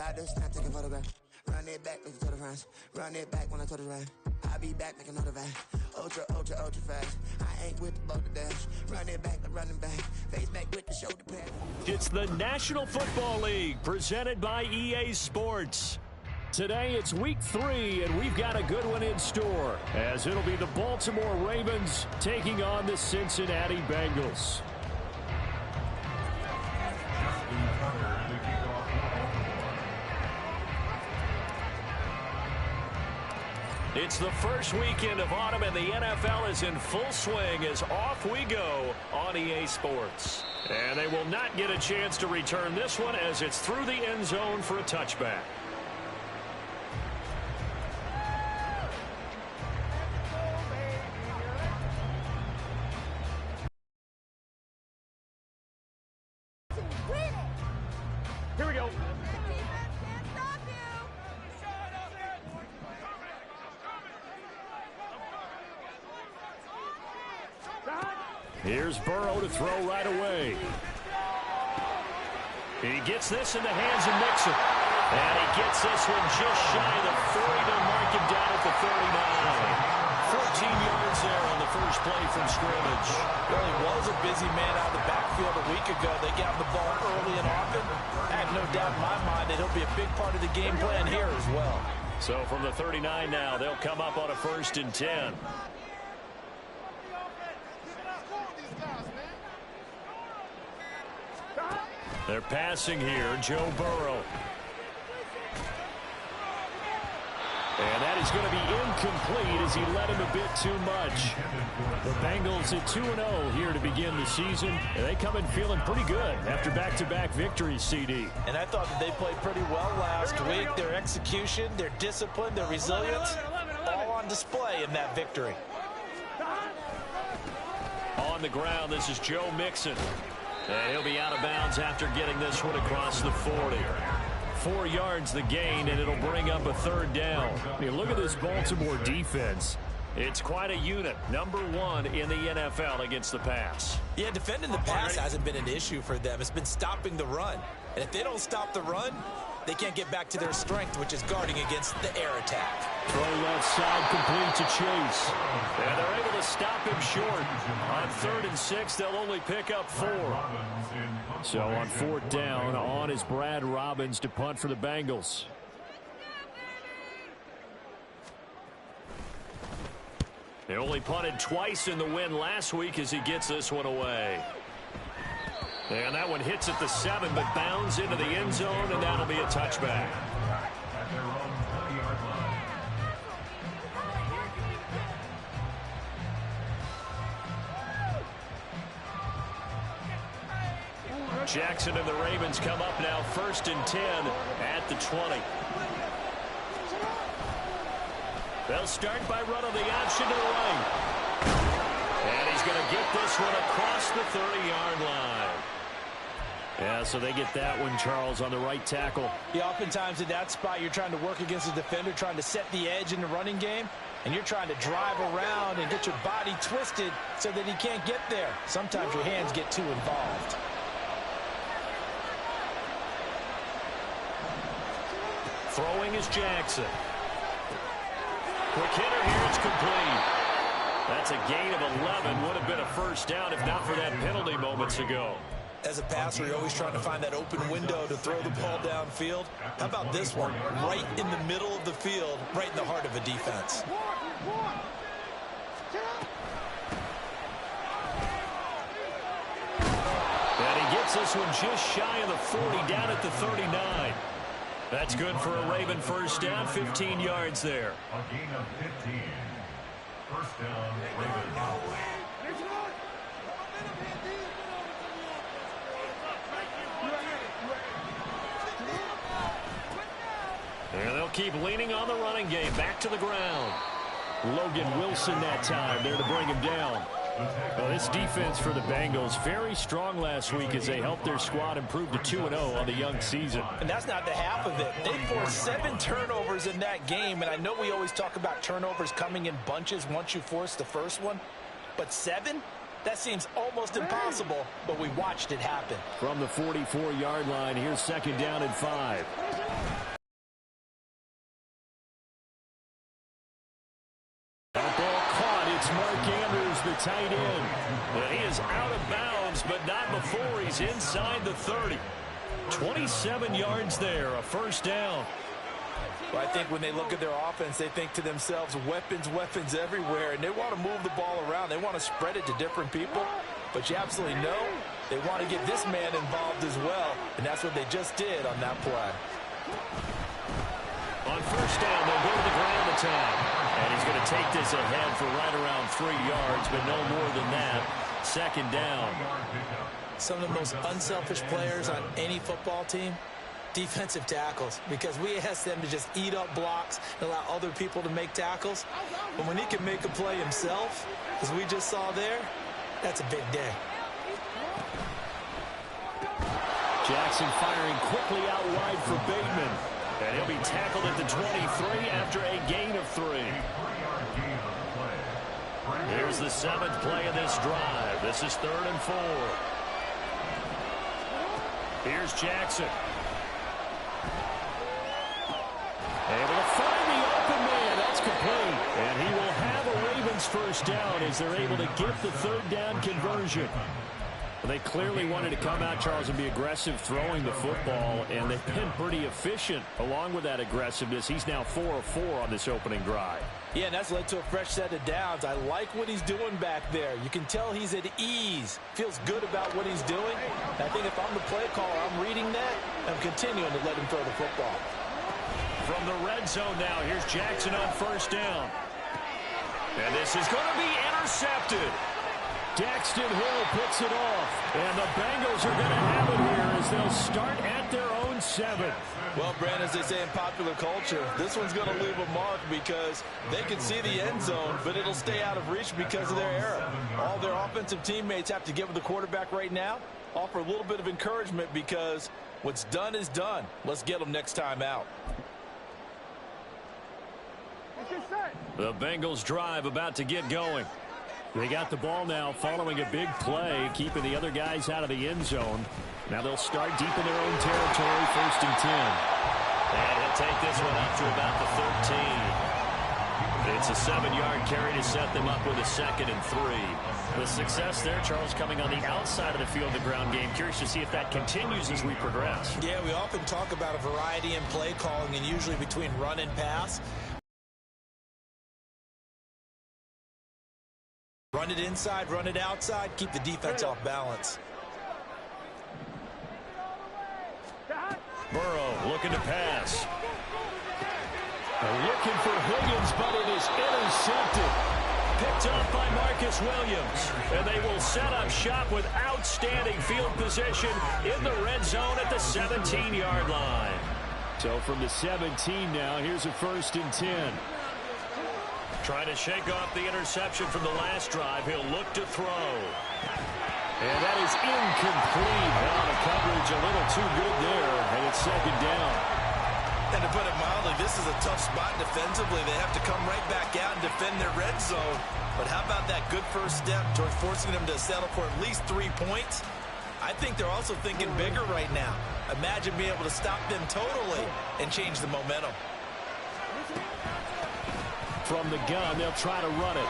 About to snap, take a photograph. Run it back, make it to the friends. Run it back when I told it right. I'll be back, make another van. Ultra, ultra, ultra fast. I ain't with the boat to dash. Run it back, like running back. Face back with the shoulder pad. It's the National Football League, presented by EA Sports. Today it's week 3, and we've got a good one in store, as it'll be the Baltimore Ravens taking on the Cincinnati Bengals. It's the first weekend of autumn, and the NFL is in full swing as off we go on EA Sports. And they will not get a chance to return this one, as it's through the end zone for a touchback. Here we go. Here's Burrow to throw right away. He gets this in the hands of Mixon. And he gets this one just shy of the 40 to mark him down at the 39. 14 yards there on the first play from scrimmage. Well, he was a busy man out of the backfield a week ago. They got the ball early and often. I have no doubt in my mind that he'll be a big part of the game plan here as well. So from the 39 now, they'll come up on a 1st and 10. They're passing here, Joe Burrow. And that is going to be incomplete as he led him a bit too much. The Bengals at 2-0 here to begin the season. And they come in feeling pretty good after back-to-back victories, CD. And I thought that they played pretty well last week. Their execution, their discipline, their resilience, all on display in that victory. On the ground, this is Joe Mixon. And he'll be out of bounds after getting this one across the 40. 4 yards the gain, and it'll bring up a 3rd down. I mean, look at this Baltimore defense. It's quite a unit. Number 1 in the NFL against the pass. Yeah, defending the pass hasn't been an issue for them. It's been stopping the run. And if they don't stop the run, they can't get back to their strength, which is guarding against the air attack. Throw left side, complete to Chase. And they're able to stop him short. On 3rd and 6, they'll only pick up 4. So on 4th down, on is Brad Robbins to punt for the Bengals. They only punted twice in the win last week as he gets this one away. And that one hits at the 7, but bounds into the end zone, and that'll be a touchback. Jackson and the Ravens come up now 1st and 10 at the 20. They'll start by running the option to the right. And he's going to get this one across the 30-yard line. Yeah, so they get that one, Charles, on the right tackle. Yeah, oftentimes in that spot, you're trying to work against a defender, trying to set the edge in the running game, and you're trying to drive around and get your body twisted so that he can't get there. Sometimes your hands get too involved. Throwing is Jackson. Quick hitter here, it's complete. That's a gain of 11. Would have been a 1st down if not for that penalty moments ago. As a passer, you're always trying to find that open window to throw the ball downfield. How about this one? Right in the middle of the field, right in the heart of a defense. And he gets this one just shy of the 40, down at the 39. That's good for a Raven 1st down, 15 yards there. A gain of 15. 1st down, Ravens. And they'll keep leaning on the running game. Back to the ground. Logan Wilson that time there to bring him down. Well, this defense for the Bengals, very strong last week as they helped their squad improve to 2-0 on the young season. And that's not the half of it. They forced 7 turnovers in that game, and I know we always talk about turnovers coming in bunches once you force the first one, but 7? That seems almost impossible, but we watched it happen. From the 44-yard line, here's 2nd down and 5. the tight end. And he is out of bounds, but not before he's inside the 30. 27 yards there, a first down. Well, I think when they look at their offense, they think to themselves, weapons, weapons everywhere, and they want to move the ball around. They want to spread it to different people, but you absolutely know they want to get this man involved as well, and that's what they just did on that play. On first down, they'll go to the ground attack, and he's going to take this ahead for right around 3 yards, but no more than that. Second down. Some of the most unselfish players on any football team, defensive tackles, because we ask them to just eat up blocks and allow other people to make tackles. But when he can make a play himself, as we just saw there, that's a big day. Jackson firing quickly out wide for Bateman. And he'll be tackled at the 23 after a gain of 3. Here's the 7th play of this drive. This is 3rd and 4. Here's Jackson. Able to find the open man. That's complete. And he will have a Ravens first down as they're able to get the 3rd down conversion. Well, they clearly wanted to come out, Charles, and be aggressive throwing the football, and they've been pretty efficient along with that aggressiveness. He's now 4 of 4 on this opening drive. Yeah, and that's led to a fresh set of downs. I like what he's doing back there. You can tell he's at ease. Feels good about what he's doing. I think if I'm the play caller, I'm reading that. I'm continuing to let him throw the football. From the red zone now, here's Jackson on first down. And this is going to be intercepted. Daxton Hill picks it off. And the Bengals are going to have it here as they'll start at their own 7. Well, Brandon, as they say in popular culture, this one's going to leave a mark because they can see the end zone, but it'll stay out of reach because of their error. All their offensive teammates have to get with the quarterback right now, offer a little bit of encouragement because what's done is done. Let's get them next time out. The Bengals drive about to get going. They got the ball now following a big play, keeping the other guys out of the end zone. Now they'll start deep in their own territory, 1st and 10. And he'll take this one up to about the 13. It's a 7-yard carry to set them up with a 2nd and 3. The success there, Charles, coming on the outside of the field, the ground game. Curious to see if that continues as we progress. Yeah, we often talk about a variety in play calling and usually between run and pass. Run it inside, run it outside, keep the defense off balance. Burrow looking to pass. Looking for Higgins, but it is intercepted. Picked up by Marcus Williams. And they will set up shop with outstanding field position in the red zone at the 17-yard line. So from the 17 now, here's a 1st and 10. Trying to shake off the interception from the last drive. He'll look to throw. And that is incomplete. Well, the coverage a little too good there, and it's 2nd down. And to put it mildly, this is a tough spot defensively. They have to come right back out and defend their red zone. But how about that good first step towards forcing them to settle for at least 3 points? I think they're also thinking bigger right now. Imagine being able to stop them totally and change the momentum. From the gun, they'll try to run it.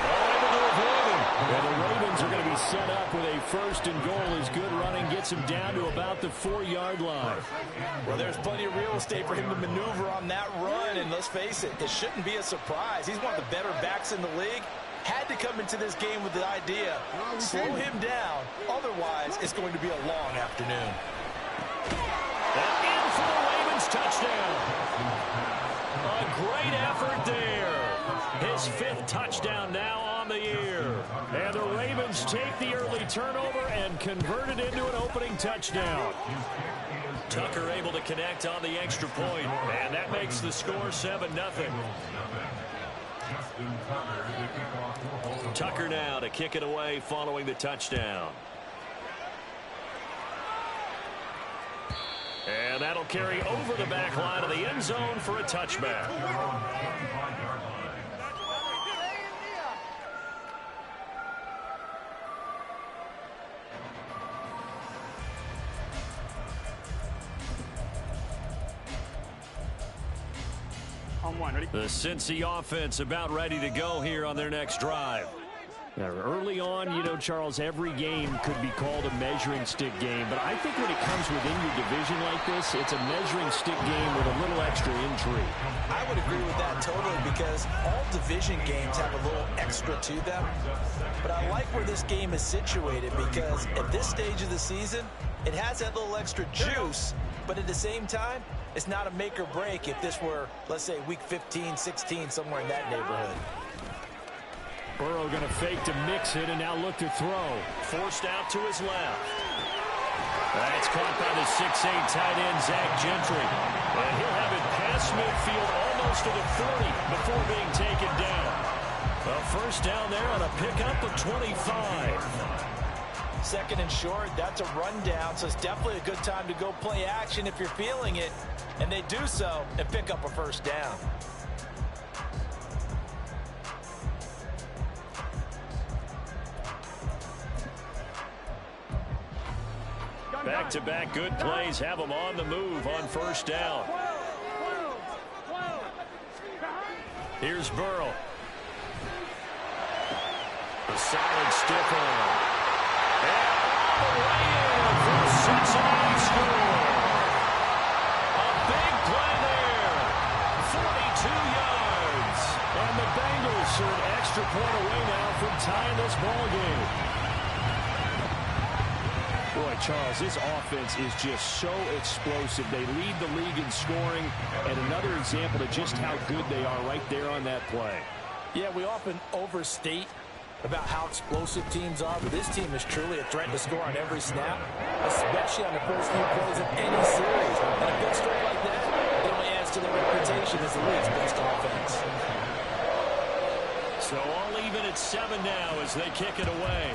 Able to avoid him. And the Ravens are going to be set up with a 1st and goal as good running gets him down to about the 4-yard line. Well, there's plenty of real estate for him to maneuver on that run, and let's face it, it shouldn't be a surprise. He's one of the better backs in the league. Had to come into this game with the idea, slow him down, otherwise it's going to be a long afternoon. And in for the Ravens touchdown. A great effort there. His 5th touchdown now on the year. And the Ravens take the early turnover and convert it into an opening touchdown. Tucker able to connect on the extra point, and that makes the score 7-0. Tucker now to kick it away following the touchdown. And that'll carry over the back line of the end zone for a touchback. The Cincy offense about ready to go here on their next drive. Now, early on, you know, Charles, every game could be called a measuring stick game. But I think when it comes within your division like this, it's a measuring stick game with a little extra intrigue. I would agree with that totally because all division games have a little extra to them. But I like where this game is situated because at this stage of the season, it has that little extra juice. But at the same time, it's not a make or break if this were, let's say, week 15, 16, somewhere in that neighborhood. Burrow going to fake to mix it and now look to throw. Forced out to his left. That's caught by the 6'8 tight end, Zach Gentry. And he'll have it past midfield almost to the 40 before being taken down. A first down there on a pickup of 25. Second and short, that's a rundown, so it's definitely a good time to go play action if you're feeling it. And they do so and pick up a first down. Back-to-back good plays have them on the move on first down. Here's Burrow. A solid stiff arm. And all the way in for Cincinnati score. A big play there. 42 yards. And the Bengals are an extra point away now from tying this ball game. Boy, Charles, this offense is just so explosive. They lead the league in scoring, and another example of just how good they are right there on that play. Yeah, we often overstate about how explosive teams are, but this team is truly a threat to score on every snap, especially on the first few plays of any series. And a big story like that, it only adds to their reputation as the league's best offense. So all even at 7 now as they kick it away.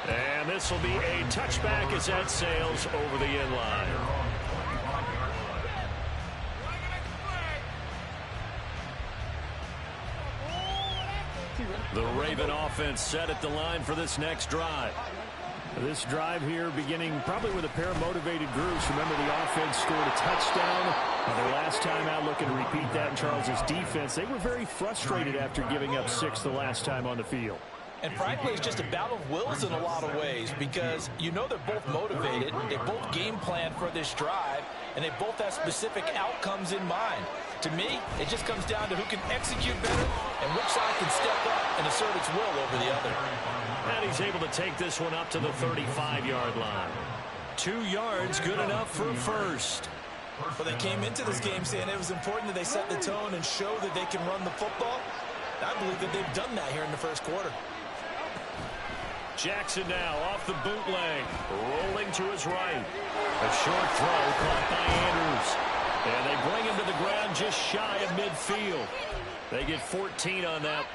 And this will be a touchback as that sails over the end line. The Raven offense set at the line for this next drive. This drive here beginning probably with a pair of motivated groups. Remember, the offense scored a touchdown. Their last time out looking to repeat that in Charles's defense. They were very frustrated after giving up 6 the last time on the field. And frankly, it's just a battle of wills in a lot of ways because you know they're both motivated, they both game plan for this drive, and they both have specific outcomes in mind. To me, it just comes down to who can execute better and which side can step up and assert its will over the other. And he's able to take this one up to the 35-yard line. 2 yards, good enough for a first. Well, they came into this game saying it was important that they set the tone and show that they can run the football. I believe that they've done that here in the first quarter. Jackson now off the bootleg, rolling to his right. A short throw caught by Andrews. And they bring him to the ground just shy of midfield. They get 14 on that.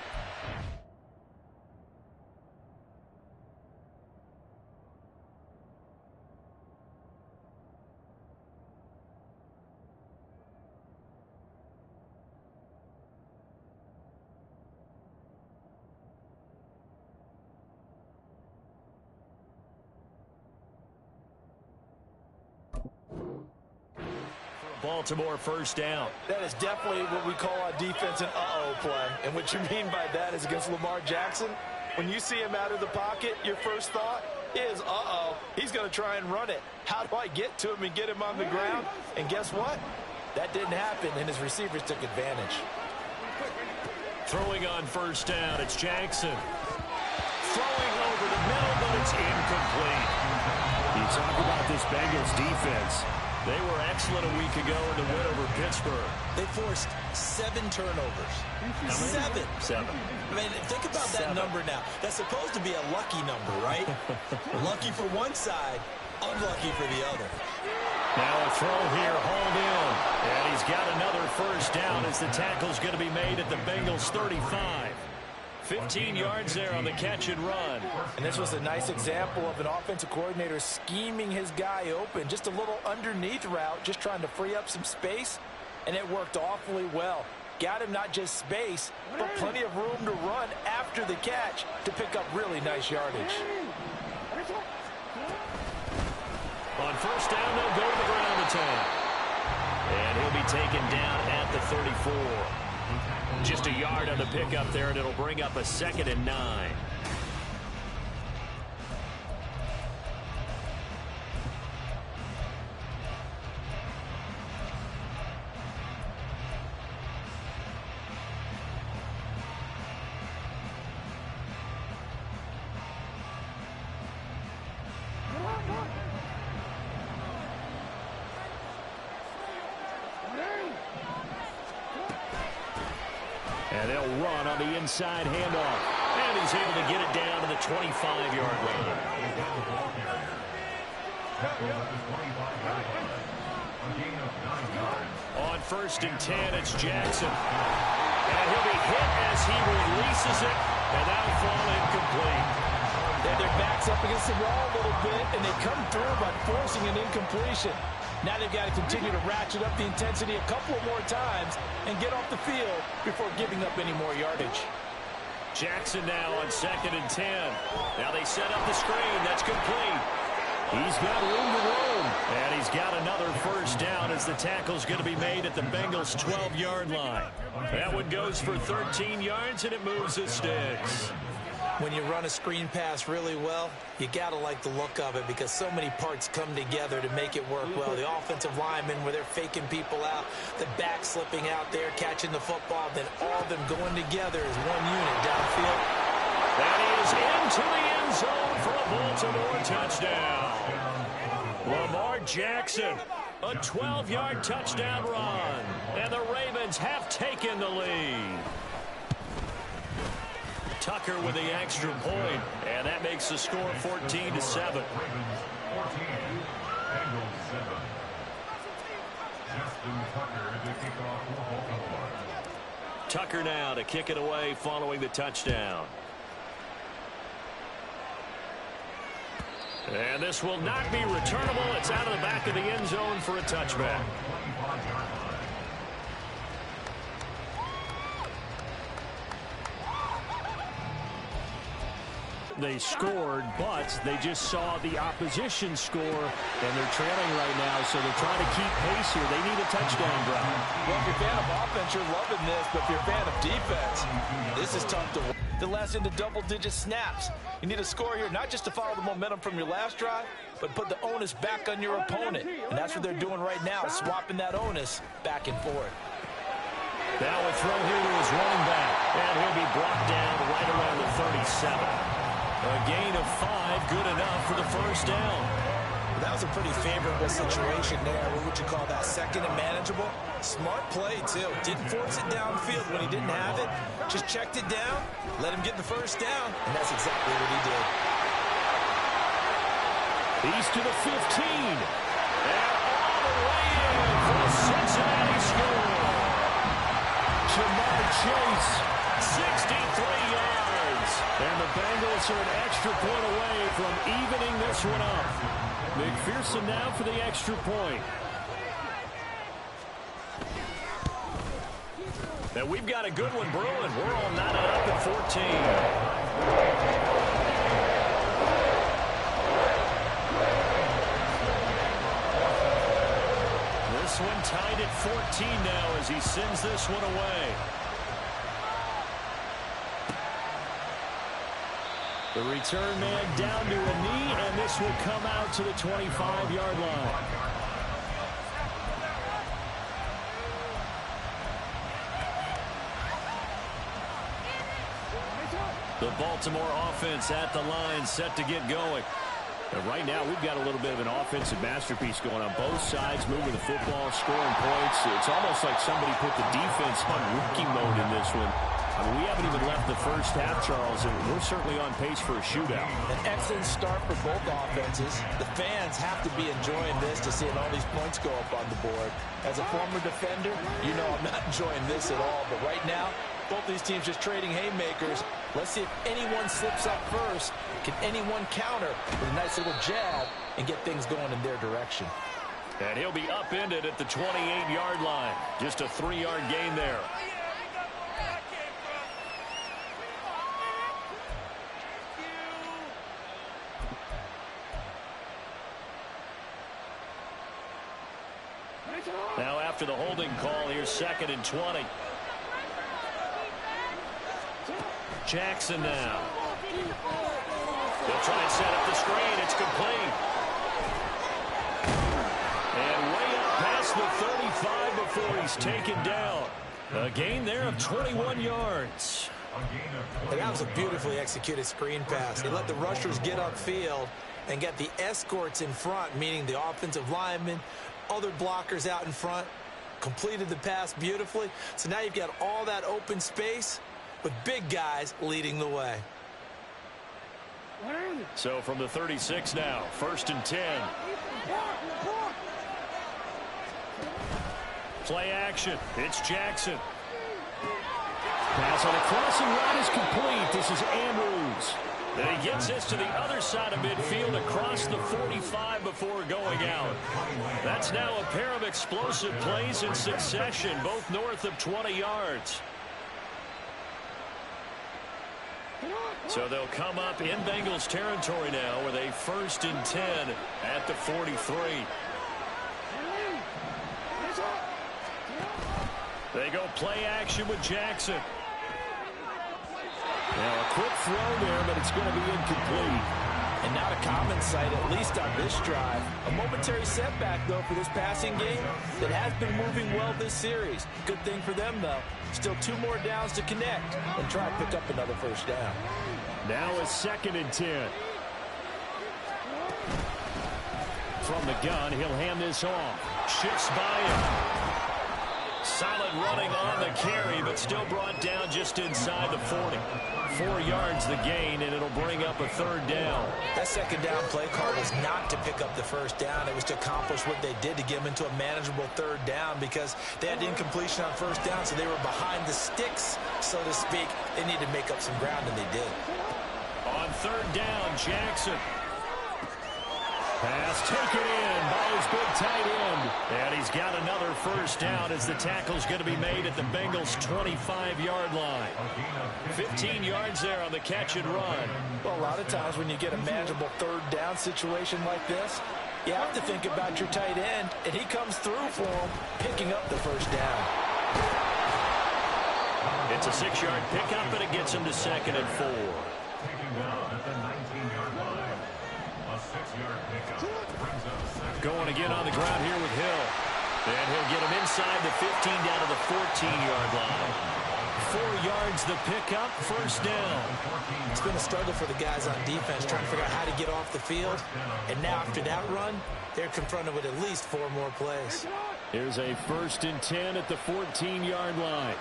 Baltimore first down. That is definitely what we call on defense an uh-oh play. And what you mean by that is against Lamar Jackson, when you see him out of the pocket, your first thought is, uh-oh, he's going to try and run it. How do I get to him and get him on the ground? And guess what? That didn't happen, and his receivers took advantage. Throwing on first down, it's Jackson. Throwing over the middle, but it's incomplete. You talk about this Bengals defense. They were excellent a week ago in the win over Pittsburgh. They forced 7 turnovers. 7. 7. I mean, think about that number now. That's supposed to be a lucky number, right? Lucky for one side, unlucky for the other. Now a throw here, hauled in. And he's got another first down as the tackle's going to be made at the Bengals 35. 15 yards there on the catch and run. And this was a nice example of an offensive coordinator scheming his guy open. Just a little underneath route, just trying to free up some space. And it worked awfully well. Got him not just space, but plenty of room to run after the catch to pick up really nice yardage. On first down, they'll go to the ground attack. be taken down at the 34. Just a yard on the pickup there, and it'll bring up a 2nd and 9. And they'll run on the inside handoff. And he's able to get it down to the 25-yard line. On 1st and 10, it's Jackson. And he'll be hit as he releases it. And that'll fall incomplete. They have their backs up against the wall a little bit, and they come through by forcing an incompletion. Now they've got to continue to ratchet up the intensity a couple more times and get off the field before giving up any more yardage. Jackson now on 2nd and 10. Now they set up the screen. That's complete. He's got room to roam. And he's got another 1st down as the tackle's going to be made at the Bengals' 12-yard line. That one goes for 13 yards, and it moves the sticks. When you run a screen pass really well, you got to like the look of it because so many parts come together to make it work well. The offensive linemen, where they're faking people out, the back slipping out there, catching the football, then all of them going together as one unit downfield. That is into the end zone for a Baltimore touchdown. Lamar Jackson, a 12-yard touchdown run, and the Ravens have taken the lead. Tucker with the extra point, and that makes the score 14-7. Tucker now to kick it away following the touchdown. And this will not be returnable. It's out of the back of the end zone for a touchback. They scored, but they just saw the opposition score, and they're trailing right now, so they're trying to keep pace here. They need a touchdown drive. Well, if you're a fan of offense, you're loving this, but if you're a fan of defense, this is tough to win. The last into double-digit snaps. You need a score here, not just to follow the momentum from your last drive, but put the onus back on your opponent. And that's what they're doing right now, swapping that onus back and forth. Now a throw here to his running back, and he'll be brought down right around the 37. A gain of 5, good enough for the 1st down. That was a pretty favorable situation there. What would you call that? 2nd and manageable? Smart play, too. Didn't force it downfield when he didn't have it. Just checked it down, let him get the 1st down, and that's exactly what he did. He's to the 15. And all the way in for a Cincinnati score. Jamar Chase, 63 yards. And the Bengals are an extra point away from evening this one up. McPherson now for the extra point. And we've got a good one brewing. We're all knotted up at 14. This one tied at 14 now as he sends this one away. The return man down to a knee, and this will come out to the 25-yard line. The Baltimore offense at the line, set to get going. And right now, we've got a little bit of an offensive masterpiece going on both sides, moving the football, scoring points. It's almost like somebody put the defense on rookie mode in this one. I mean, we haven't even left the first half, Charles, and we're certainly on pace for a shootout. An excellent start for both offenses. The fans have to be enjoying this to seeing all these points go up on the board. As a former defender, you know I'm not enjoying this at all. But right now, both these teams just trading haymakers. Let's see if anyone slips up first. Can anyone counter with a nice little jab and get things going in their direction? And he'll be upended at the 28-yard line. Just a 3-yard gain there. Now after the holding call, here's 2nd and 20. Jackson now. They'll try and set up the screen. It's complete. And way up past the 35 before he's taken down. A gain there of 21 yards. That was a beautifully executed screen pass. They let the rushers get upfield and get the escorts in front, meaning the offensive linemen, other blockers out in front, completed the pass beautifully. So now you've got all that open space with big guys leading the way. So from the 36 now, 1st and 10. Play action. It's Jackson. Pass on the crossing route is complete. This is Andrews. And he gets this to the other side of midfield across the 45 before going out. That's now a pair of explosive plays in succession, both north of 20 yards. So they'll come up in Bengals territory now with a 1st and 10 at the 43. They go play action with Jackson. Now a quick throw there, but it's going to be incomplete. And not a common sight, at least on this drive. A momentary setback, though, for this passing game that has been moving well this series. Good thing for them, though. Still 2 more downs to connect and try to pick up another 1st down. Now a 2nd and 10. From the gun, he'll hand this off. Shifts by him. Solid running on the carry, but still brought down just inside the 40. 4 yards the gain, and it'll bring up a 3rd down. That 2nd down play call was not to pick up the 1st down. It was to accomplish what they did to get them into a manageable 3rd down because they had incompletion on 1st down, so they were behind the sticks, so to speak. They needed to make up some ground, and they did. On 3rd down, Jackson. Pass taken in by his big tight end. And he's got another 1st down as the tackle's going to be made at the Bengals' 25-yard line. 15 yards there on the catch and run. Well, a lot of times when you get a manageable 3rd down situation like this, you have to think about your tight end, and he comes through for him, picking up the 1st down. It's a 6-yard pickup, and it gets him to 2nd and 4. Going again on the ground here with Hill. And he'll get him inside the 15 down to the 14-yard line. 4 yards the pickup, 1st down. It's been a struggle for the guys on defense trying to figure out how to get off the field. And now after that run, they're confronted with at least 4 more plays. Here's a 1st and 10 at the 14-yard line.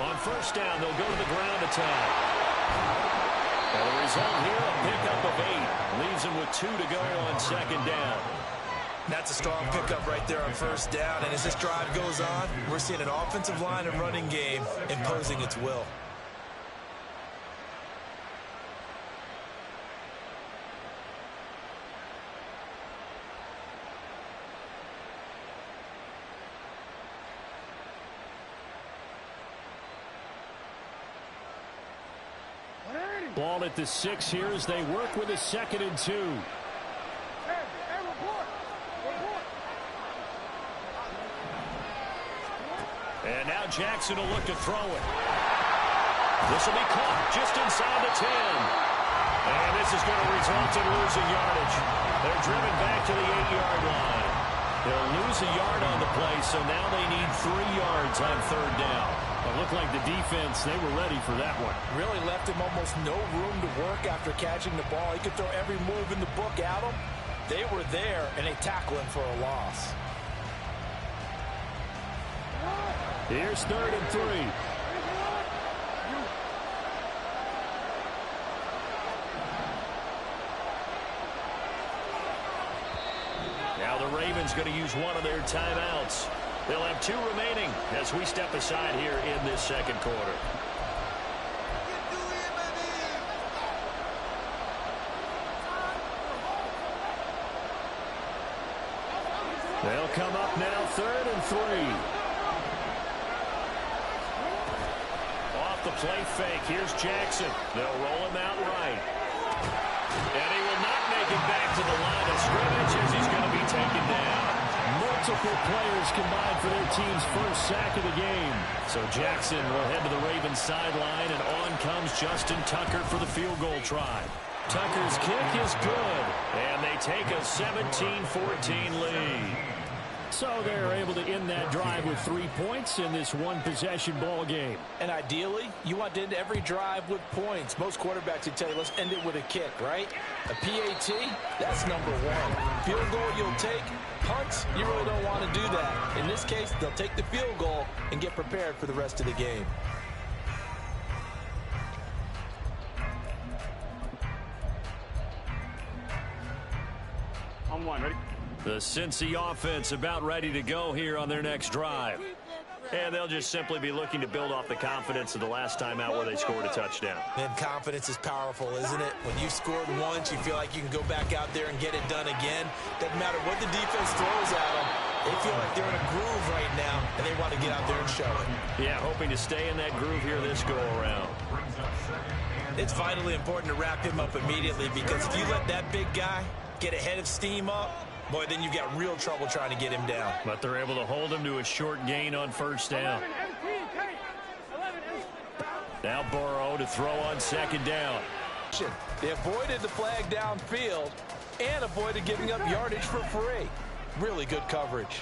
On 1st down, they'll go to the ground attack. And the result here, a pickup of 8. Leaves him with 2 to go on 2nd down. That's a strong pickup right there on 1st down. And as this drive goes on, we're seeing an offensive line and running game imposing its will. Ball at the 6 here as they work with a 2nd and 2. And now Jackson will look to throw it. This will be caught just inside the 10. And this is going to result in losing yardage. They're driven back to the 8-yard line. They'll lose a yard on the play, so now they need 3 yards on 3rd down. It looked like the defense, they were ready for that one. Really left him almost no room to work after catching the ball. He could throw every move in the book at him. They were there, and they tackle him for a loss. Here's 3rd and 3. Now the Ravens going to use one of their timeouts. They'll have 2 remaining as we step aside here in this 2nd quarter. They'll come up now 3rd and 3. Off the play fake, here's Jackson. They'll roll him out right. And he will not make it back to the line of scrimmage as he's going to be taken down. Multiple players combined for their team's first sack of the game. So Jackson will head to the Ravens sideline, and on comes Justin Tucker for the field goal try. Tucker's kick is good, and they take a 17-14 lead. So they're able to end that drive with 3 points in this one-possession ball game. And ideally, you want to end every drive with points. Most quarterbacks would tell you, let's end it with a kick, right? A PAT, that's number one. Field goal you'll take. Punts, you really don't want to do that. In this case, they'll take the field goal and get prepared for the rest of the game. On one, ready? The Cincy offense about ready to go here on their next drive. And they'll just simply be looking to build off the confidence of the last time out where they scored a touchdown. And confidence is powerful, isn't it? When you've scored once, you feel like you can go back out there and get it done again. Doesn't matter what the defense throws at them. They feel like they're in a groove right now, and they want to get out there and show it. Yeah, hoping to stay in that groove here this go-around. It's vitally important to wrap him up immediately, because if you let that big guy get ahead of steam up, boy, then you've got real trouble trying to get him down. But they're able to hold him to a short gain on first down. Now Burrow to throw on second down. They avoided the flag downfield and avoided giving up yardage for free. Really good coverage.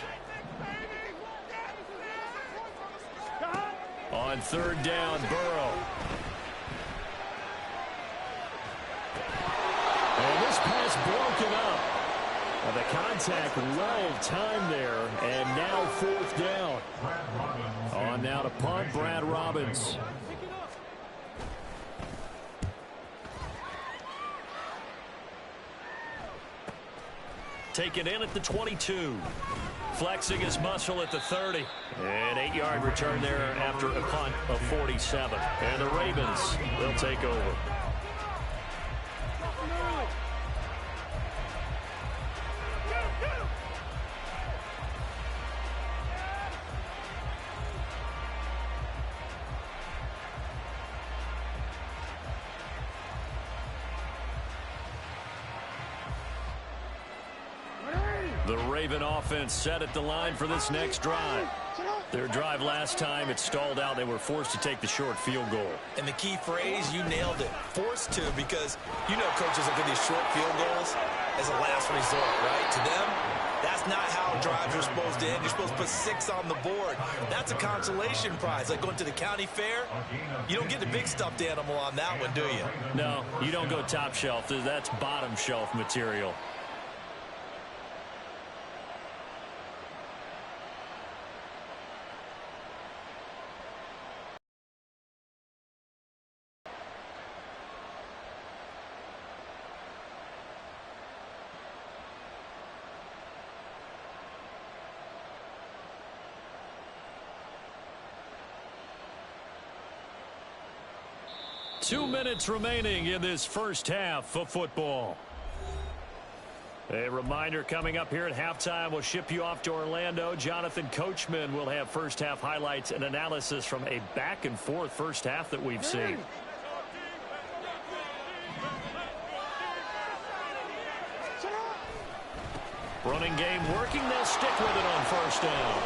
On third down, Burrow. And this pass broken up. The contact well timed there, and now fourth down. On now to punt, Brad Robbins. Taken in at the 22. Flexing his muscle at the 30. An 8-yard return there after a punt of 47. And the Ravens, they'll take over. The Raven offense set at the line for this next drive. Their drive last time, it stalled out. They were forced to take the short field goal. And the key phrase, you nailed it. Forced to, because you know coaches look at these short field goals as a last resort, right? To them, that's not how drives are supposed to end. You're supposed to put 6 on the board. That's a consolation prize. Like going to the county fair, you don't get the big stuffed animal on that one, do you? No, you don't go top shelf. That's bottom shelf material. Two minutes remaining in this first half of football. A reminder coming up here at halftime, we'll ship you off to Orlando. Jonathan Coachman will have first half highlights and analysis from a back and forth first half that we've seen. Running game working, they'll stick with it on first down.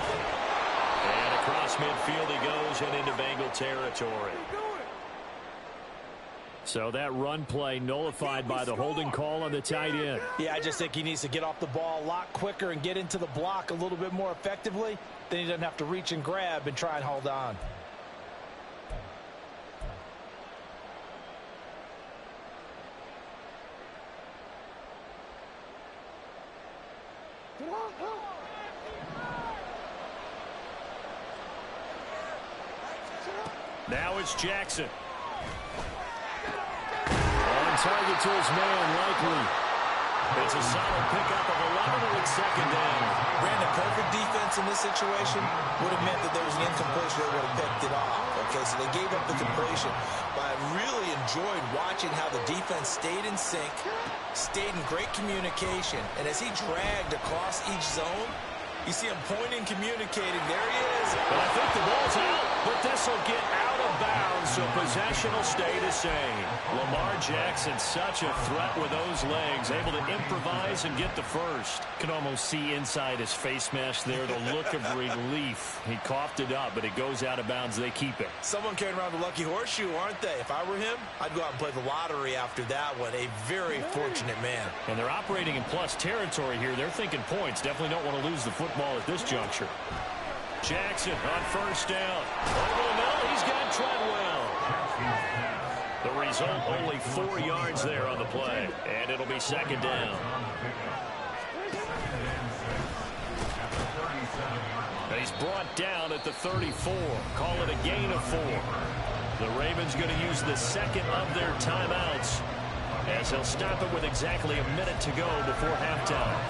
And across midfield he goes and into Bengal territory. So that run play nullified by the holding call on the tight end. Yeah, I just think he needs to get off the ball a lot quicker and get into the block a little bit more effectively. Then he doesn't have to reach and grab and try and hold on. Now it's Jackson. Target to his man, likely. It's a solid pickup of 11 and it's second down. Brandon, perfect defense in this situation would have meant that there was an incompletion. They would have picked it off. Okay, so they gave up the completion. But I really enjoyed watching how the defense stayed in sync, stayed in great communication. And as he dragged across each zone, you see him pointing, communicating. There he is. But I think the ball's out, but this will get out of bounds So possession will stay the same. Lamar Jackson, such a threat with those legs, able to improvise and get the first. Can almost see inside his face mask there, the look of relief. He coughed it up, but it goes out of bounds. They keep it. Someone carrying around the lucky horseshoe, aren't they? If I were him, I'd go out and play the lottery after that one. A very fortunate man. And they're operating in plus territory here. They're thinking points. Definitely don't want to lose the football at this juncture. Jackson on first down. Over the middle, he's got Treadwell. The result, only 4 yards there on the play. And it'll be second down. He's brought down at the 34. Call it a gain of 4. The Ravens going to use the second of their timeouts, as he'll stop it with exactly a minute to go before halftime.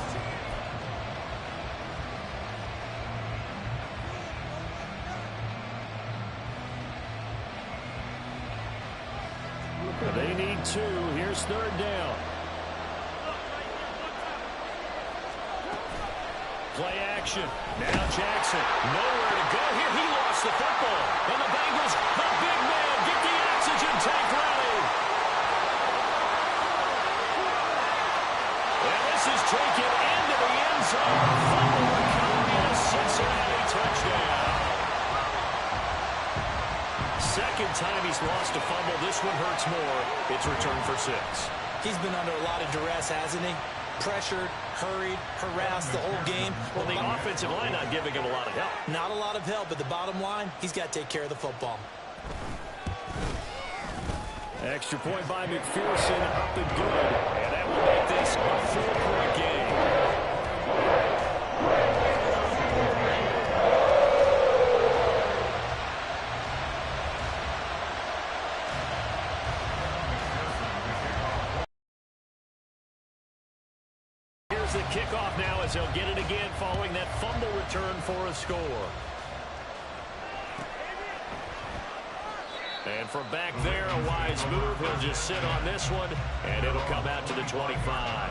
They need 2. Here's third down. Play action. Now Jackson. Nowhere to go here. He lost the football. And the Bengals, the big man, get the oxygen tank ready. And this is taken into the end zone. Fumble recovery and a Cincinnati touchdown. Second time he's lost a fumble. This one hurts more. It's returned for 6. He's been under a lot of duress, hasn't he? Pressured, hurried, harassed the whole game. Well, the offensive line not giving him a lot of help. Not a lot of help, but the bottom line, he's got to take care of the football. Extra point by McPherson, up and good. And that will make this a 4-point game. The kickoff now, as he'll get it again following that fumble return for a score. And from back there, a wise move. He'll just sit on this one, and it'll come out to the 25.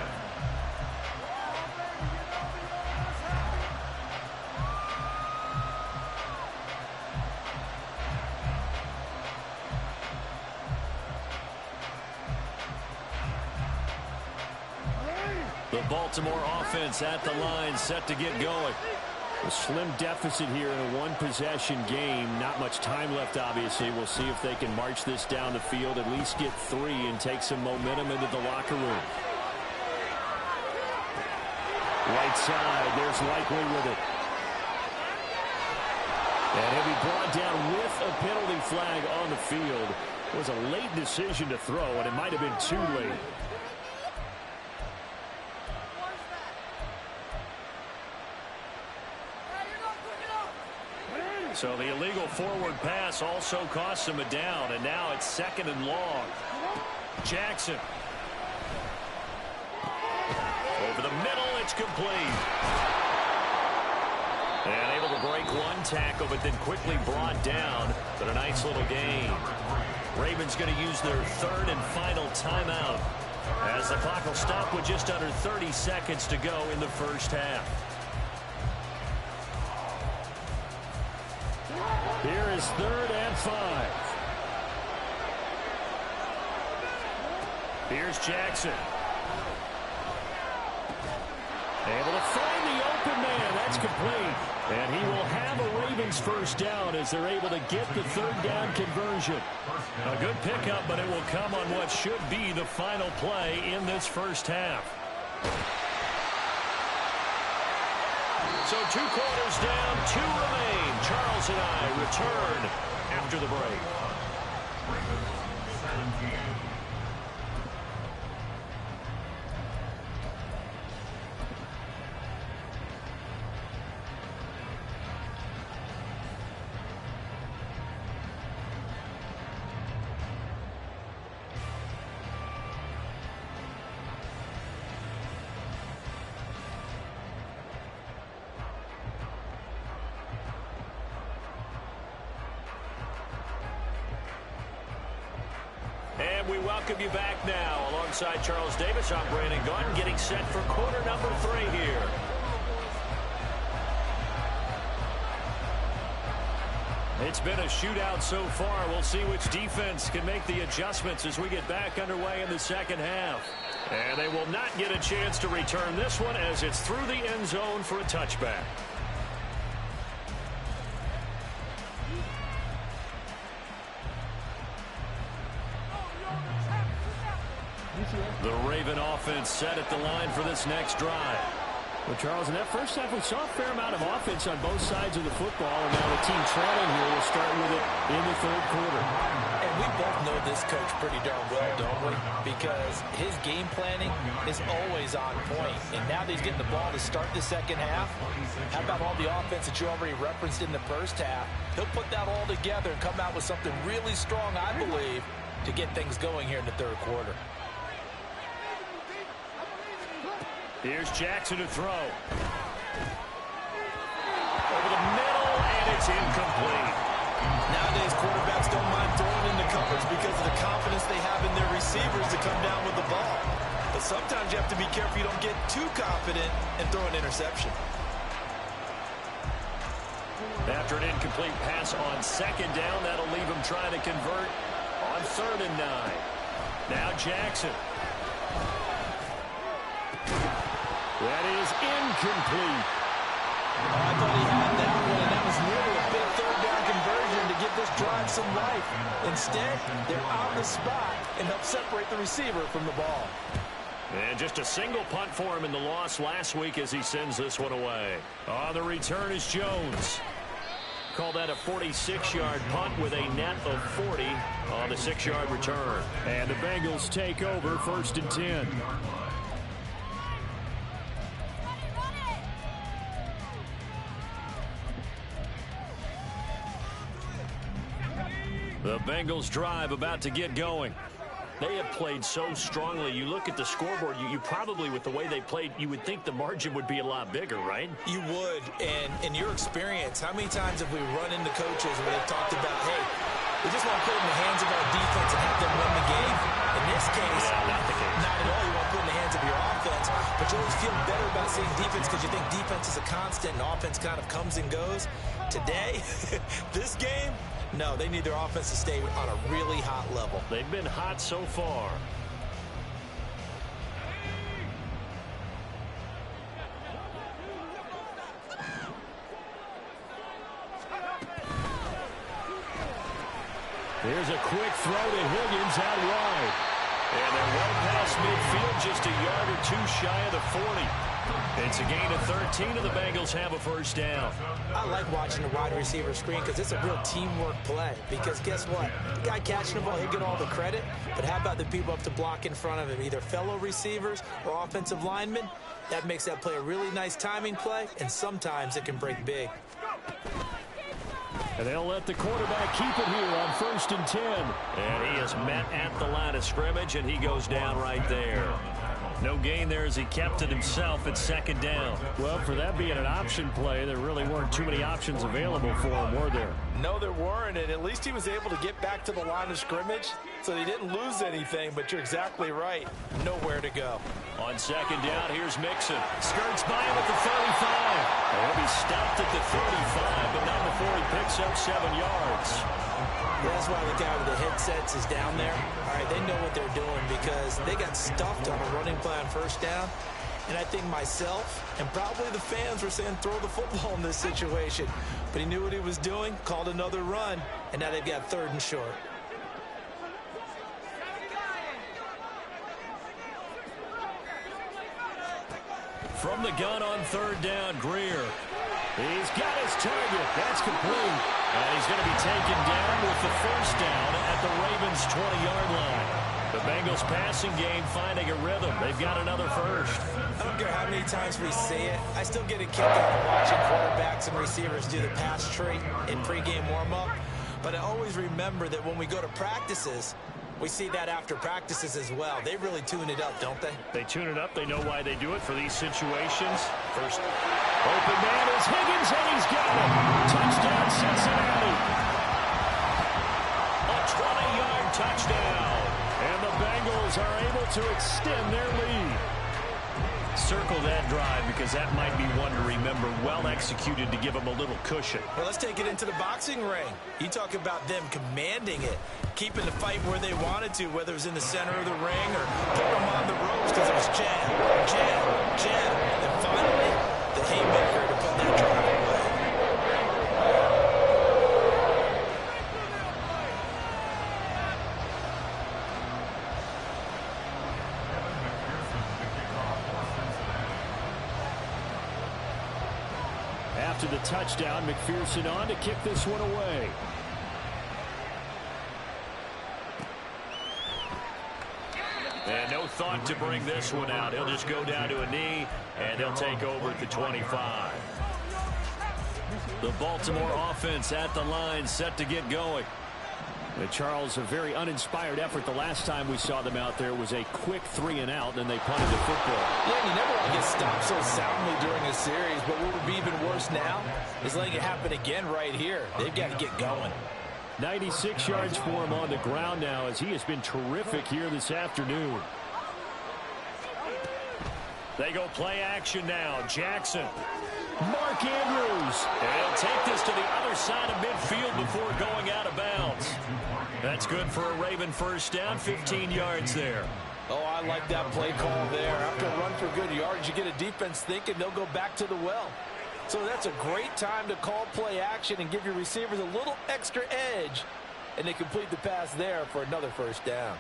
The Baltimore offense at the line, set to get going. A slim deficit here in a one-possession game. Not much time left, obviously. We'll see if they can march this down the field, at least get 3, and take some momentum into the locker room. Right side, there's Likely with it. And he'll be brought down with a penalty flag on the field. It was a late decision to throw, and it might have been too late. So the illegal forward pass also costs him a down, and now it's 2nd and long. Jackson. Over the middle, it's complete. And able to break one tackle, but then quickly brought down. But a nice little gain. Ravens going to use their 3rd and final timeout, as the clock will stop with just under 30 seconds to go in the first half. Here is 3rd and 5. Here's Jackson. Able to find the open man. That's complete. And he will have a Ravens first down as they're able to get the 3rd down conversion. A good pickup, but it will come on what should be the final play in this first half. So 2 quarters down, 2 remain. Charles and I return after the break. And we welcome you back now. Alongside Charles Davis, I'm Brandon Gunn, getting set for quarter number 3 here. It's been a shootout so far. We'll see which defense can make the adjustments as we get back underway in the second half. And they will not get a chance to return this one as it's through the end zone for a touchback. The Raven offense set at the line for this next drive. Well, Charles, in that first half, we saw a fair amount of offense on both sides of the football, and now the team trailing here will start with it in the third quarter. And we both know this coach pretty darn well, don't we? Because his game planning is always on point. And now that he's getting the ball to start the second half, how about all the offense that you already referenced in the first half? He'll put that all together and come out with something really strong, I believe, to get things going here in the third quarter. Here's Jackson to throw. Over the middle, and it's incomplete. Nowadays, quarterbacks don't mind throwing into coverage because of the confidence they have in their receivers to come down with the ball. But sometimes you have to be careful you don't get too confident and throw an interception. After an incomplete pass on second down, that'll leave him trying to convert on 3rd and 9. Now Jackson. That is incomplete. I thought he had that one, and that was nearly a big third down conversion to give this drive some life. Instead, they're on the spot and help separate the receiver from the ball. And just a single punt for him in the loss last week as he sends this one away. On the return is Jones. Call that a 46-yard punt with a net of 40 on the 6-yard return. And the Bengals take over 1st and 10. The Bengals drive about to get going. They have played so strongly. You look at the scoreboard, you probably, with the way they played, you would think the margin would be a lot bigger, right? You would. And in your experience, how many times have we run into coaches where they've talked about, hey, we just want to put it in the hands of our defense and have them win the game? In this case, not the case. Not at all. You want to put it in the hands of your offense. But you always feel better about saying defense because you think defense is a constant and offense kind of comes and goes. Today, this game, no, they need their offense to stay on a really hot level. They've been hot so far. Here's a quick throw to Higgins out wide. And they're well past midfield, just a yard or two shy of the 40. It's a gain of 13, and the Bengals have a first down. I like watching the wide receiver screen because it's a real teamwork play. Because guess what? The guy catching the ball, he'll get all the credit. But how about the people up to block in front of him, either fellow receivers or offensive linemen? That makes that play a really nice timing play, and sometimes it can break big. And they'll let the quarterback keep it here on 1st and 10. And he is met at the line of scrimmage, and he goes down right there. No gain there as he kept it himself at 2nd down. Well, for that being an option play, there really weren't too many options available for him, were there? No, there weren't, and at least he was able to get back to the line of scrimmage, so he didn't lose anything, but you're exactly right. Nowhere to go. On 2nd down, here's Mixon. Skirts by him at the 35. He'll be stopped at the 35, but not before he picks up 7 yards. That's why the guy with the headsets is down there. All right, they know what they're doing because they got stuffed on a running play on 1st down. And I think myself and probably the fans were saying throw the football in this situation. But he knew what he was doing, called another run, and now they've got 3rd and short. From the gun on 3rd down, Greer. He's got his target. That's complete. And he's going to be taken down with the first down at the Ravens' 20-yard line. The Bengals passing game finding a rhythm. They've got another first. I don't care how many times we see it. I still get a kick out of watching quarterbacks and receivers do the pass tree in pregame warm-up. But I always remember that when we go to practices, we see that after practices as well. They really tune it up, don't they? They tune it up. They know why they do it for these situations. First open man is Higgins, and he's got it. Touchdown, Cincinnati. A 20-yard touchdown. And the Bengals are able to extend their lead. Circle that drive because that might be one to remember. Well executed to give them a little cushion. Well, let's take it into the boxing ring. You talk about them commanding it, keeping the fight where they wanted to, whether it was in the center of the ring or putting them on the ropes because it was jab, jab, jab. And finally, the haymaker to put that drive away. After the touchdown, McPherson on to kick this one away. And no thought to bring this one out. He'll just go down to a knee, and he'll take over at the 25. The Baltimore offense at the line, set to get going. And Charles, a very uninspired effort. The last time we saw them out there was a quick 3-and-out, and then they punted the football. Yeah, and you never want to get stopped so soundly during a series, but what would be even worse now is letting it happen again right here. They've got to get going. 96 yards for him on the ground now as he has been terrific here this afternoon. They go play action now. Jackson. Mark Andrews. And he'll take this to the other side of midfield before going out of bounds. That's good for a Raven first down, 15 yards there. Oh, I like that play call there. After a run for good yards, you get a defense thinking they'll go back to the well. So that's a great time to call play action and give your receivers a little extra edge. And they complete the pass there for another first down.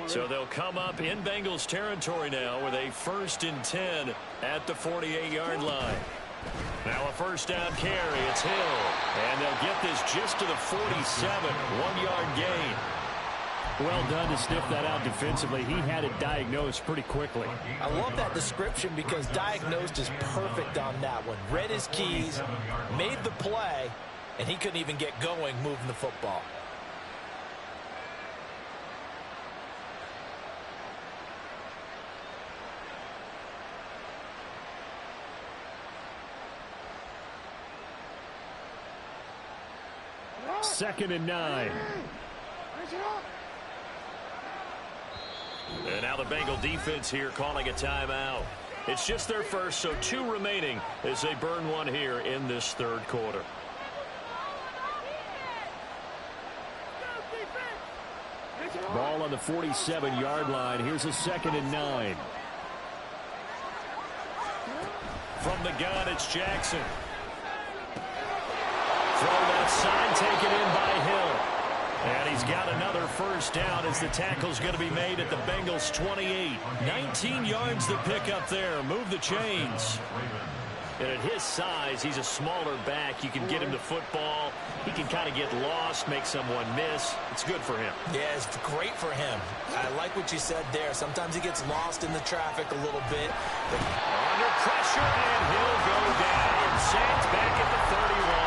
So they'll come up in Bengals territory now with a 1st and 10 at the 48-yard line. Now a first down carry. It's Hill. And they'll get this just to the 47. 1-yard gain. Well done to sniff that out defensively. He had it diagnosed pretty quickly. I love that description because diagnosed is perfect on that one. Read his keys, made the play, and he couldn't even get going moving the football. Second and 9. And now the Bengal defense here calling a timeout. It's just their first, so 2 remaining as they burn one here in this third quarter. Ball on the 47-yard line. Here's a 2nd and 9. From the gun, it's Jackson. Throw outside, taken in by Hill. And he's got another first down as the tackle's going to be made at the Bengals 28. 19 yards to pick up there. Move the chains. And at his size, he's a smaller back. You can get him the football. He can kind of get lost, make someone miss. It's good for him. Yeah, it's great for him. I like what you said there. Sometimes he gets lost in the traffic a little bit. But under pressure, and he'll go down. Sacked back at the 31.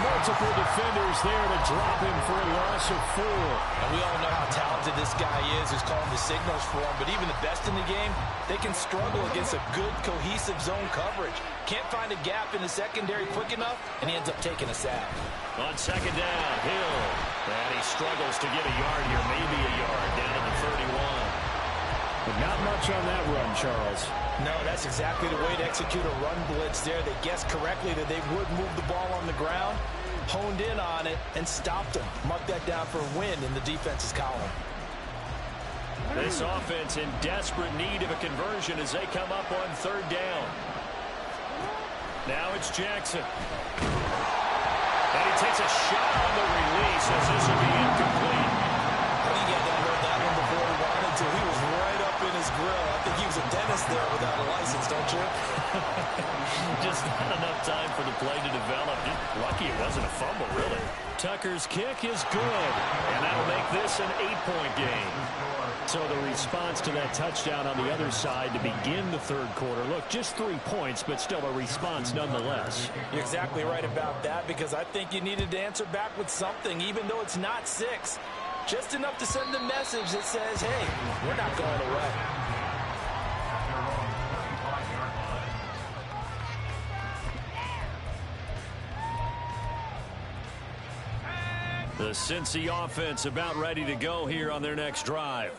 Multiple defenders there to drop him for a loss of 4. And we all know how talented this guy is who's calling the signals for him. But even the best in the game, they can struggle against a good, cohesive zone coverage. Can't find a gap in the secondary quick enough, and he ends up taking a sack. On second down, Hill. And he struggles to get a yard here, maybe a yard, down at the 31. But not much on that run, Charles. No, that's exactly the way to execute a run blitz there. They guessed correctly that they would move the ball on the ground, honed in on it, and stopped them. Mark that down for a win in the defense's column. This offense in desperate need of a conversion as they come up on third down. Now it's Jackson. And he takes a shot on the release as this will be incomplete. I think he had download that one before he wanted to. He was right up in his grill. I think he was a dentist there without a license, don't you? Just not enough time for the play to develop. Just lucky it wasn't a fumble, really. Tucker's kick is good, and that'll make this an 8-point game. So the response to that touchdown on the other side to begin the third quarter. Look, just 3 points, but still a response nonetheless. You're exactly right about that because I think you needed to answer back with something, even though it's not 6. Just enough to send the message that says, hey, we're not going away. The Cincy offense about ready to go here on their next drive.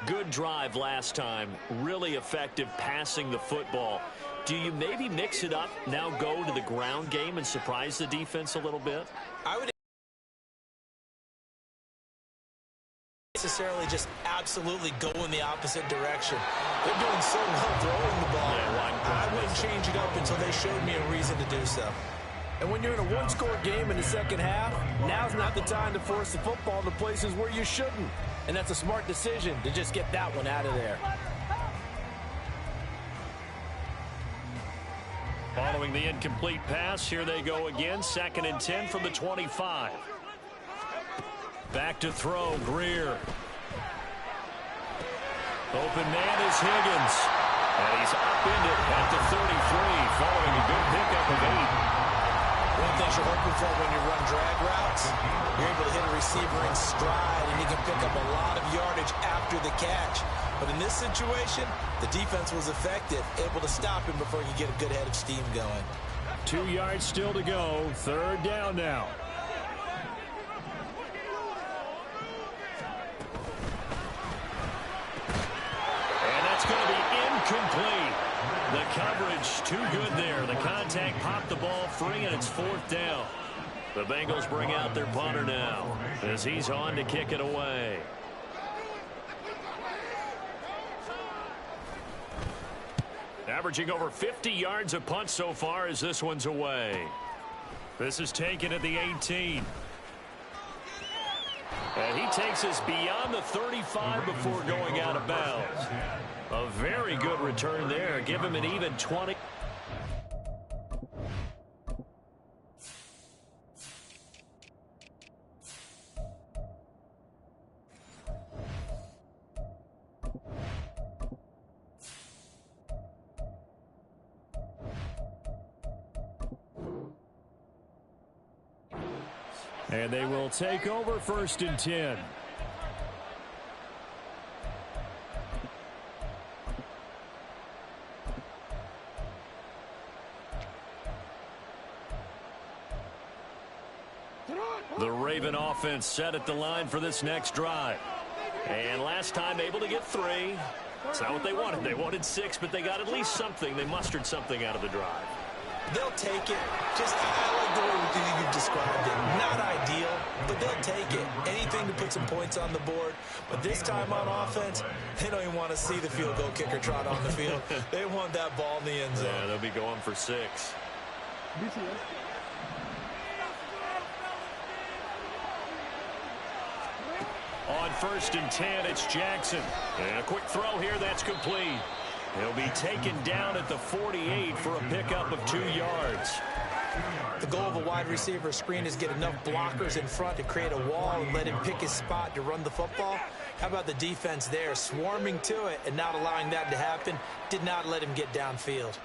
Good drive last time. Really effective passing the football. Do you maybe mix it up, now go to the ground game and surprise the defense a little bit? I would necessarily just absolutely go in the opposite direction. They're doing so well throwing the ball. I wouldn't change it up until they showed me a reason to do so. And when you're in a one-score game in the second half, now's not the time to force the football to places where you shouldn't. And that's a smart decision to just get that one out of there. Following the incomplete pass, here they go again. 2nd and 10 from the 25. Back to throw, Greer. Open man is Higgins. And he's up in it at the 33, following a good pickup of 8. One of the things you're hoping for when you run drag routes, you're able to hit a receiver in stride, and he can pick up a lot of yardage after the catch. But in this situation, the defense was effective, able to stop him before he could get a good head of steam going. 2 yards still to go. 3rd down now. And that's going to be incomplete. The coverage too good there. The contact popped the ball free, and it's 4th down. The Bengals bring out their punter now as he's on to kick it away. Averaging over 50 yards a punt so far as this one's away. This is taken at the 18. And he takes us beyond the 35 before going out of bounds. A very good return there. Give him an even 20. And they will take over 1st and 10. The Raven offense set at the line for this next drive. And last time able to get 3. It's not what they wanted. They wanted 6, but they got at least something. They mustered something out of the drive. They'll take it. Just, I like the way you've described it. Not ideal, but they'll take it. Anything to put some points on the board. But this time on offense, they don't even want to see the field goal kicker trot on the field. They want that ball in the end zone. Yeah, they'll be going for 6. On 1st and 10, it's Jackson. And a quick throw here, that's complete. He'll be taken down at the 48 for a pickup of 2 yards. The goal of a wide receiver screen is get enough blockers in front to create a wall and let him pick his spot to run the football. How about the defense there, swarming to it and not allowing that to happen? Did not let him get downfield.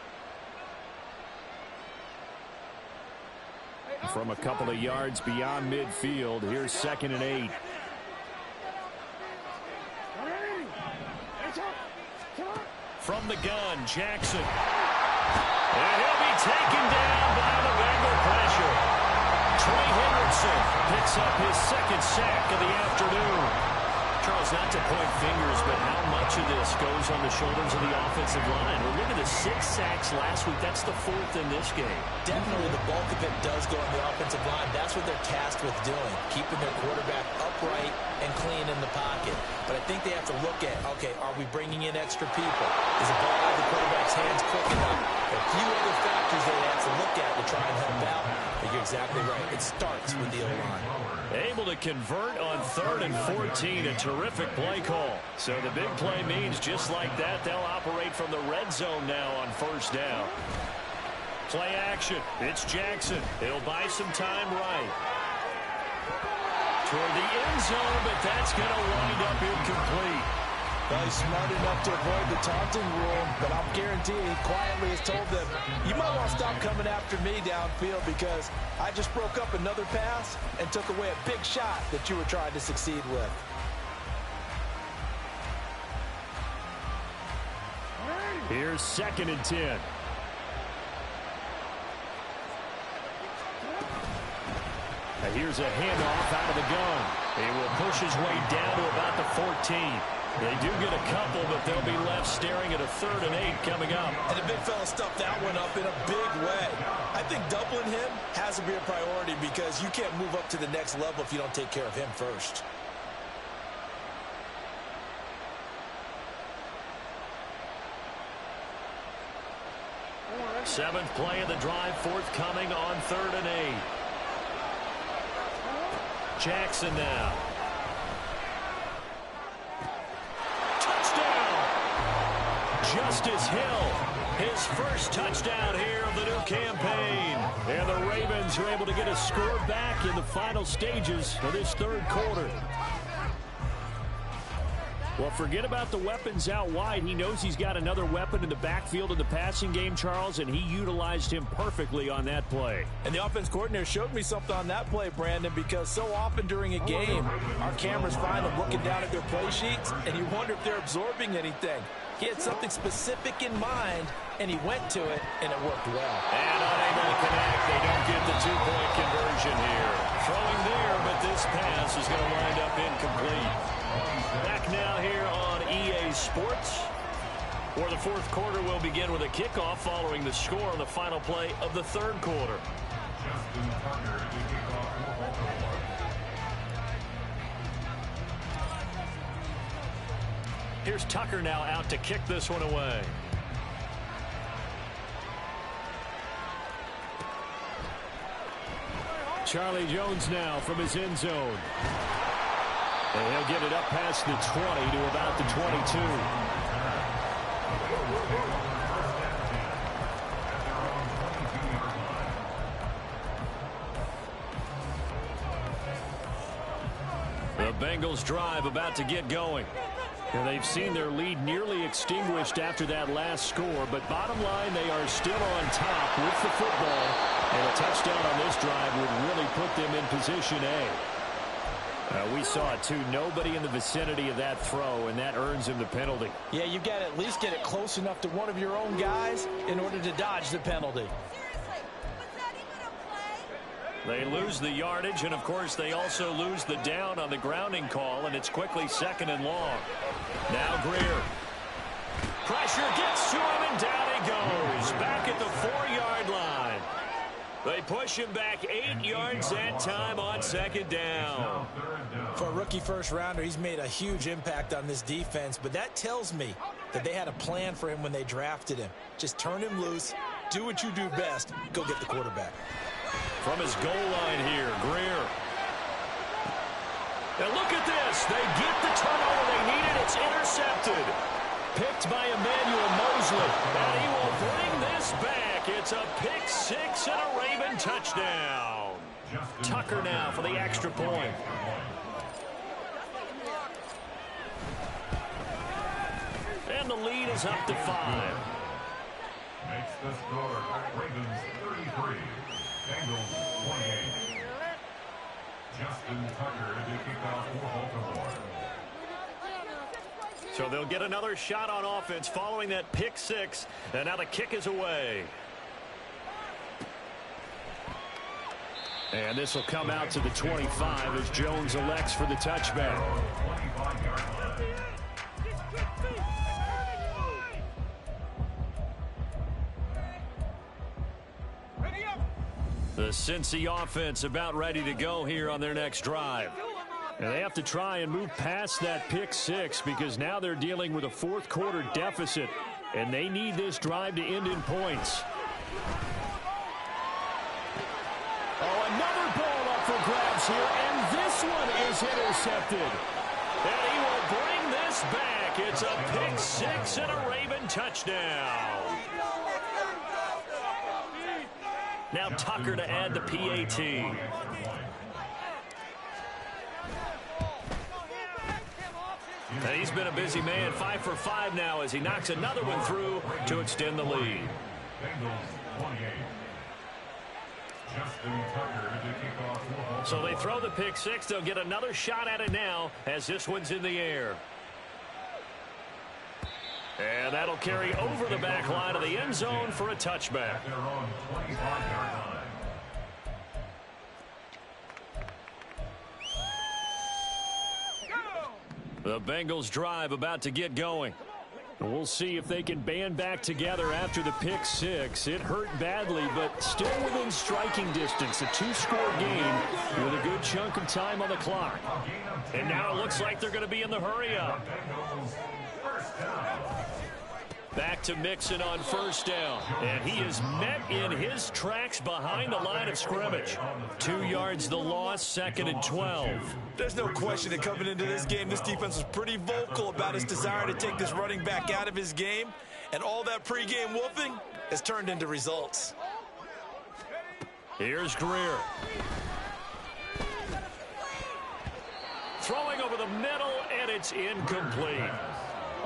From a couple of yards beyond midfield, here's 2nd and 8. From the gun, Jackson. And he'll be taken down by the Bengal pressure. Trey Hendrickson picks up his 2nd sack of the afternoon. Charles, not to point fingers, but how much of this goes on the shoulders of the offensive line? Well, look at the 6 sacks last week. That's the 4th in this game. Definitely the bulk of it does go on the offensive line. That's what they're tasked with doing, keeping their quarterback upright and clean in the pocket. But I think they have to look at, okay, are we bringing in extra people? Is the ball out of the quarterback's hands quick enough? There are a few other factors they have to look at to try and help out. But you're exactly right. It starts with the O-line. Able to convert on 3rd and 14. A terrific play call. So the big play means just like that, they'll operate from the red zone now on 1st down. Play action. It's Jackson. He'll buy some time right. Toward the end zone, but that's going to wind up incomplete. Well, he's smart enough to avoid the taunting rule, but I'll guarantee he quietly has told them, you might want to stop coming after me downfield because I just broke up another pass and took away a big shot that you were trying to succeed with. Here's 2nd and 10. Here's a handoff out of the gun. He will push his way down to about the 14. They do get a couple, but they'll be left staring at a 3rd and 8 coming up. And the big fella stuffed that one up in a big way. I think doubling him has to be a priority because you can't move up to the next level if you don't take care of him first. Seventh play of the drive forthcoming on 3rd and 8. Jackson now. Touchdown! Justice Hill, his first touchdown here of the new campaign. And the Ravens are able to get a score back in the final stages of this 3rd quarter. Well, forget about the weapons out wide. He knows he's got another weapon in the backfield in the passing game, Charles, and he utilized him perfectly on that play. And the offense coordinator showed me something on that play, Brandon, because so often during a game, our cameras find them looking down at their play sheets, and you wonder if they're absorbing anything. He had something specific in mind, and he went to it, and it worked well. And unable to connect. They don't get the 2-point conversion here. Throwing there, but this pass is going to wind up incomplete. Back now here on EA Sports, where the 4th quarter will begin with a kickoff following the score on the final play of the 3rd quarter. Here's Tucker now out to kick this one away. Charlie Jones now from his end zone. And he'll get it up past the 20 to about the 22. The Bengals drive about to get going. And they've seen their lead nearly extinguished after that last score. But bottom line, they are still on top with the football. And a touchdown on this drive would really put them in position A. We saw it, too. Nobody in the vicinity of that throw, and that earns him the penalty. Yeah, you've got to at least get it close enough to one of your own guys in order to dodge the penalty. They lose the yardage, and, of course, they also lose the down on the grounding call, and it's quickly 2nd and long. Now Greer. Pressure gets to him, and down he goes. Back at the 4-yard line. They push him back 8 yards that time on 2nd down. For a rookie first-rounder, he's made a huge impact on this defense, but that tells me that they had a plan for him when they drafted him. Just turn him loose, do what you do best, go get the quarterback. From his goal line here, Greer. And look at this. They get the turnover they needed. It's intercepted. Picked by Emmanuel Mosley. And he will bring this back. It's a pick 6 and a Raven touchdown. Tucker now for the extra point. And the lead is up to 5. Makes the score Ravens 33, Bengals 28. Justin Tucker to kick off for Baltimore. So they'll get another shot on offense following that pick 6. And now the kick is away. And this will come out to the 25 as Jones elects for the touchback. The Cincy offense about ready to go here on their next drive. And they have to try and move past that pick 6 because now they're dealing with a 4th quarter deficit. And they need this drive to end in points. Oh, another ball up for grabs here, and this one is intercepted. And he will bring this back. It's a pick 6 and a Raven touchdown. Now Tucker to add the PAT. And he's been a busy man, 5 for 5 now as he knocks another one through to extend the lead. So they throw the pick 6. They'll get another shot at it now as this one's in the air. And that'll carry over the back line of the end zone for a touchback. The Bengals drive about to get going. We'll see if they can band back together after the pick six. It hurt badly, but still within striking distance. A two-score game with a good chunk of time on the clock. And now it looks like they're going to be in the hurry-up. Back to Mixon on first down. And he is met in his tracks behind the line of scrimmage. 2 yards the loss, 2nd and 12. There's no question that coming into this game, this defense was pretty vocal about its desire to take this running back out of his game. And all that pregame wolfing has turned into results. Here's Greer. Throwing over the middle, and it's incomplete.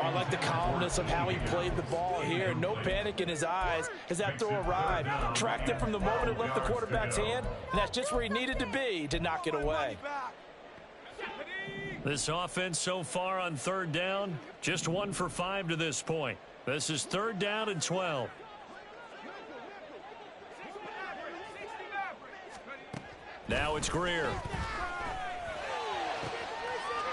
I like the calmness of how he played the ball here. No panic in his eyes as that throw arrived. Tracked it from the moment it left the quarterback's hand, and that's just where he needed to be to knock it away. This offense so far on 3rd down, just 1 for 5 to this point. This is 3rd down and 12. Now it's Greer.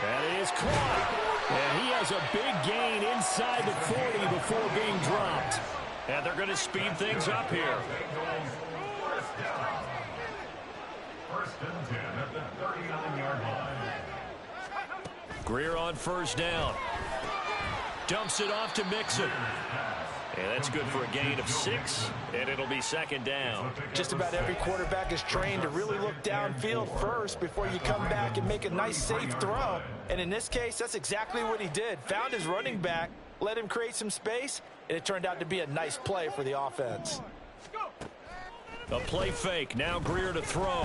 And it is caught. And he has a big gain inside the 40 before being dropped. And they're going to speed things up here. First and 10 at the 39-yard line. Greer on first down. Dumps it off to Mixon. And that's good for a gain of 6, and it'll be 2nd down. Just about every quarterback is trained to really look downfield first before you come back and make a nice, safe throw. And in this case, that's exactly what he did. Found his running back, let him create some space, and it turned out to be a nice play for the offense. A play fake. Now Greer to throw.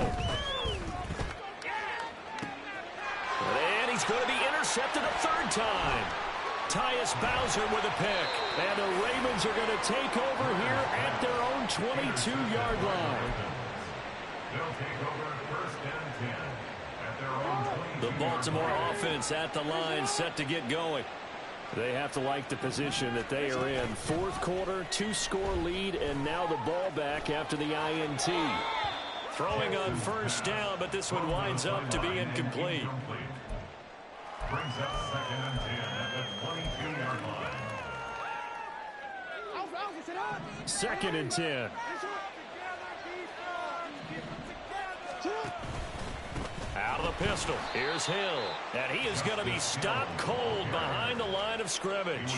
And he's going to be intercepted a 3rd time. Tyus Bowser with a pick. And the Ravens are going to take over here at their own 22-yard line. They'll take over 1st and 10 at their own 22. The Baltimore offense at the line, set to get going. They have to like the position that they are in. 4th quarter, 2-score lead, and now the ball back after the INT. Throwing on first down, but this one winds up to be incomplete. Brings up 2nd and 10 at the 22-yard line. 2nd and 10. Out of the pistol. Here's Hill. And he is going to be stopped cold behind the line of scrimmage.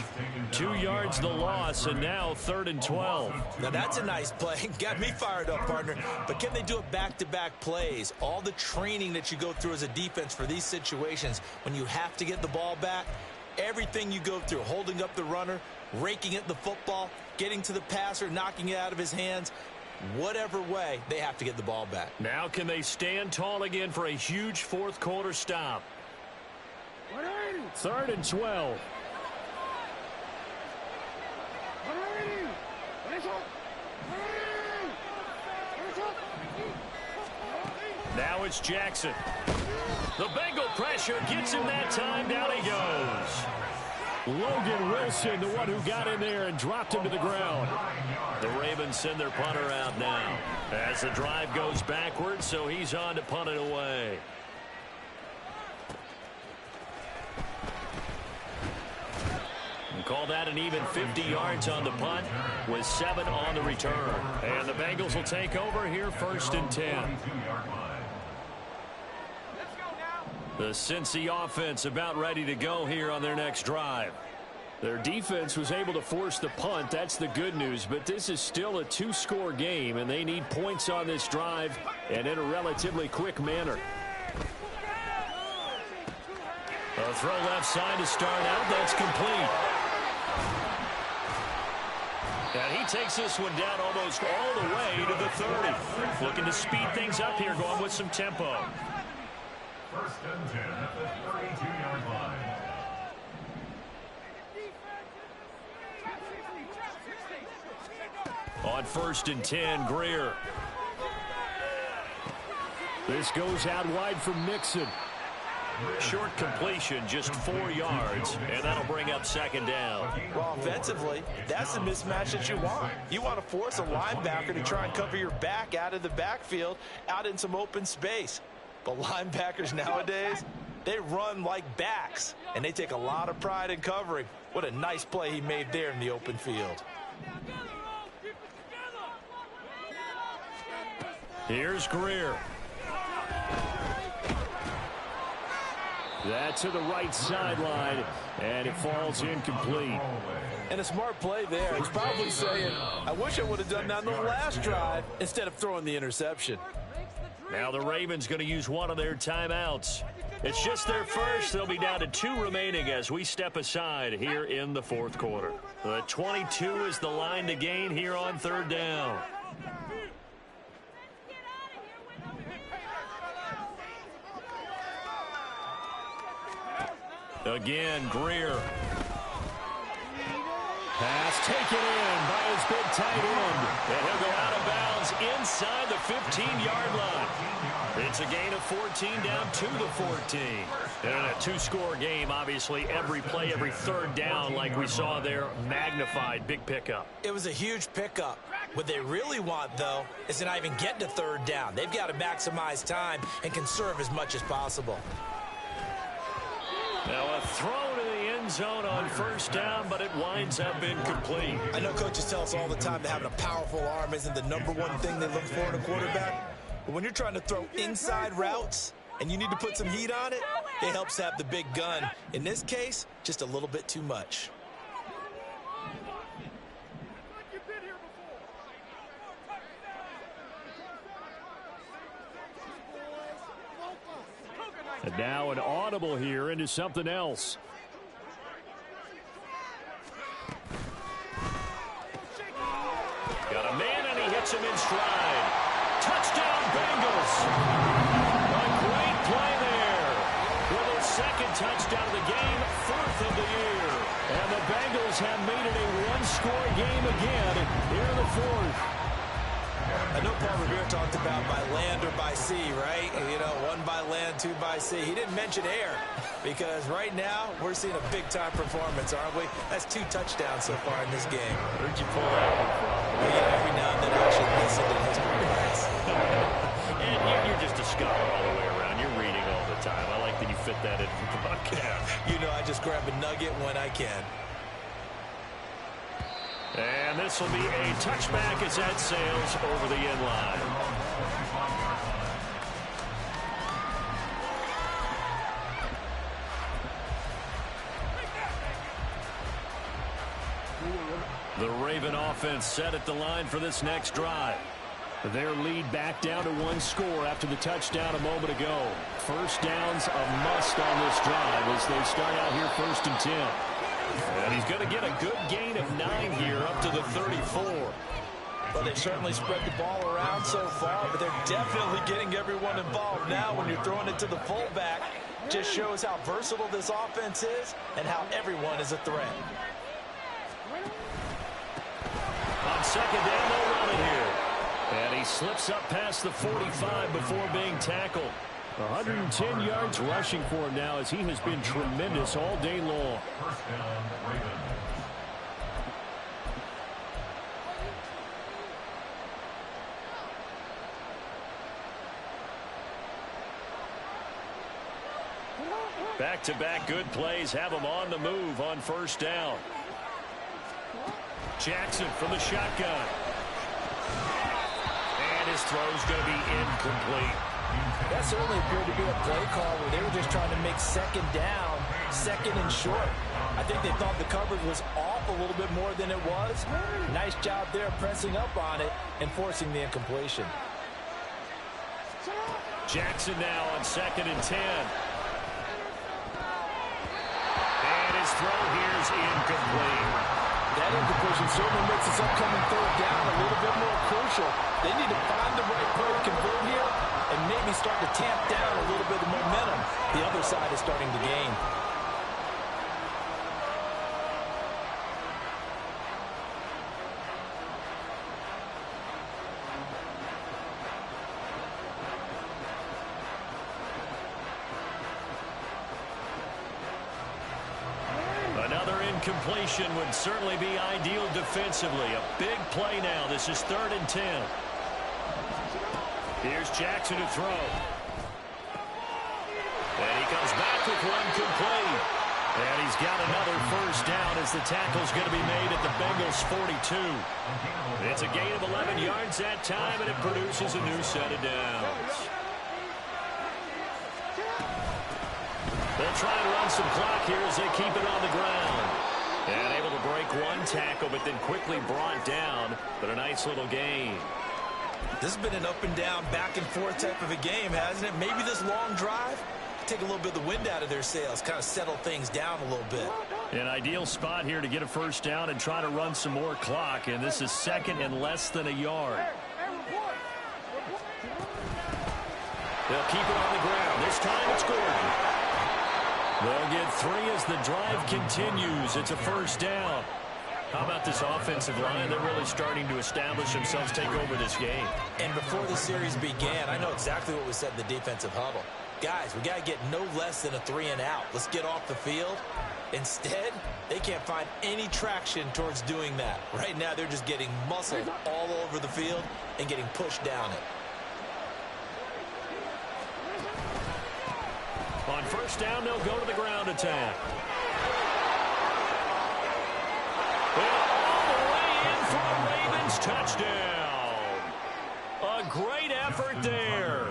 2 yards the loss, and now 3rd and 12. Now that's a nice play. Got me fired up, partner. But can they do it back-to-back plays? All the training that you go through as a defense for these situations, when you have to get the ball back, everything you go through, holding up the runner, raking at the football, getting to the passer, knocking it out of his hands, whatever way, they have to get the ball back. Now can they stand tall again for a huge 4th quarter stop? 3rd and 12. Now it's Jackson. The Bengal pressure gets him that time. Down he goes. Logan Wilson, the one who got in there and dropped him to the ground. The Ravens send their punter out now as the drive goes backwards, so he's on to punt it away. And call that an even 50 yards on the punt with 7 on the return. And the Bengals will take over here 1st and 10. The Cincy offense about ready to go here on their next drive. Their defense was able to force the punt. That's the good news. But this is still a 2-score game, and they need points on this drive and in a relatively quick manner. A throw left side to start out. That's complete. And he takes this one down almost all the way to the 30. Looking to speed things up here, going with some tempo. 1st and 10 at the 32-yard line. On 1st and 10, Greer. This goes out wide from Mixon. Short completion, just 4 yards, and that'll bring up 2nd down. Well, offensively, that's the mismatch that you want. You want to force a linebacker to try and cover your back out of the backfield, out in some open space. But linebackers nowadays, they run like backs, and they take a lot of pride in covering. What a nice play he made there in the open field. Here's Greer. That's to the right sideline, and it falls incomplete. And a smart play there. He's probably saying, I wish I would have done that on the last drive instead of throwing the interception. Now the Ravens going to use one of their timeouts. It's just their first. They'll be down to 2 remaining as we step aside here in the fourth quarter. The 22 is the line to gain here on third down. Again, Greer. Pass taken in by his big tight end. And he'll go out of bounds inside the 15-yard line. It's a gain of 14 down to the 14. And in a 2-score game, obviously, every play, every third down, like we saw there, magnified. Big pickup. It was a huge pickup. What they really want, though, is to not even get to third down. They've got to maximize time and conserve as much as possible. Now a throw to the end zone on first down, but it winds up incomplete. I know coaches tell us all the time that having a powerful arm isn't the #1 thing they look for in a quarterback. But when you're trying to throw inside routes and you need to put some heat on it, it helps to have the big gun. In this case, just a little bit too much. And now an audible here into something else. Got a man and he hits him in stride. Touchdown Bengals. A great play there. With his second touchdown of the game, 4th of the year. And the Bengals have made it a 1-score game again here in the 4th. I know Paul Revere talked about by land or by sea, right? You know, 1 by land, 2 by sea. He didn't mention air because right now we're seeing a big-time performance, aren't we? That's 2 touchdowns so far in this game. Where'd you pull that one from? Well, you know, every now and then I actually listen to history class. And you're just a scholar all the way around. You're reading all the time. I like that you fit that in for the podcast. You know, I just grab a nugget when I can. And this will be a touchback as that sails over the end line. The Raven offense set at the line for this next drive. Their lead back down to 1 score after the touchdown a moment ago. First down's a must on this drive as they start out here 1st and 10. And he's going to get a good gain of 9 here up to the 34. Well, they've certainly spread the ball around so far, but they're definitely getting everyone involved now when you're throwing it to the fullback. Just shows how versatile this offense is and how everyone is a threat. On second down, they'll run it here. And he slips up past the 45 before being tackled. 110 yards rushing for him now as he has been tremendous all day long. First down, Ravens. Back-to-back good plays have him on the move on first down. Jackson from the shotgun. And his throw's going to be incomplete. That certainly appeared to be a play call where they were just trying to make second down, second and short. I think they thought the coverage was off a little bit more than it was. Nice job there pressing up on it and forcing the incompletion. Jackson now on 2nd and 10. And his throw here is incomplete. That incompletion certainly makes this upcoming third down a little bit more crucial. They need to find the right play to convert here and maybe start to tamp down a little bit of momentum. The other side is starting to gain. Another incompletion would certainly be ideal defensively. A big play now. This is 3rd and 10. Here's Jackson to throw. And he comes back with one complete. And he's got another first down as the tackle's going to be made at the Bengals' 42. It's a gain of 11 yards that time, and it produces a new set of downs. They'll try to run some clock here as they keep it on the ground. And able to break one tackle, but then quickly brought down. But a nice little gain. This has been an up and down, back and forth type of a game, hasn't it? Maybe this long drive, take a little bit of the wind out of their sails, kind of settle things down a little bit. An ideal spot here to get a first down and try to run some more clock. And this is second and less than a yard. They'll keep it on the ground. This time it's Gordon. They'll get 3 as the drive continues. It's a first down. How about this offensive line? They're really starting to establish themselves, take over this game. And before the series began, I know exactly what we said in the defensive huddle. Guys, we got to get no less than a 3 and out. Let's get off the field. Instead, they can't find any traction towards doing that. Right now, they're just getting muscled all over the field and getting pushed down it. On first down, they'll go to the ground attack. All the way in for a Ravens touchdown. A great effort there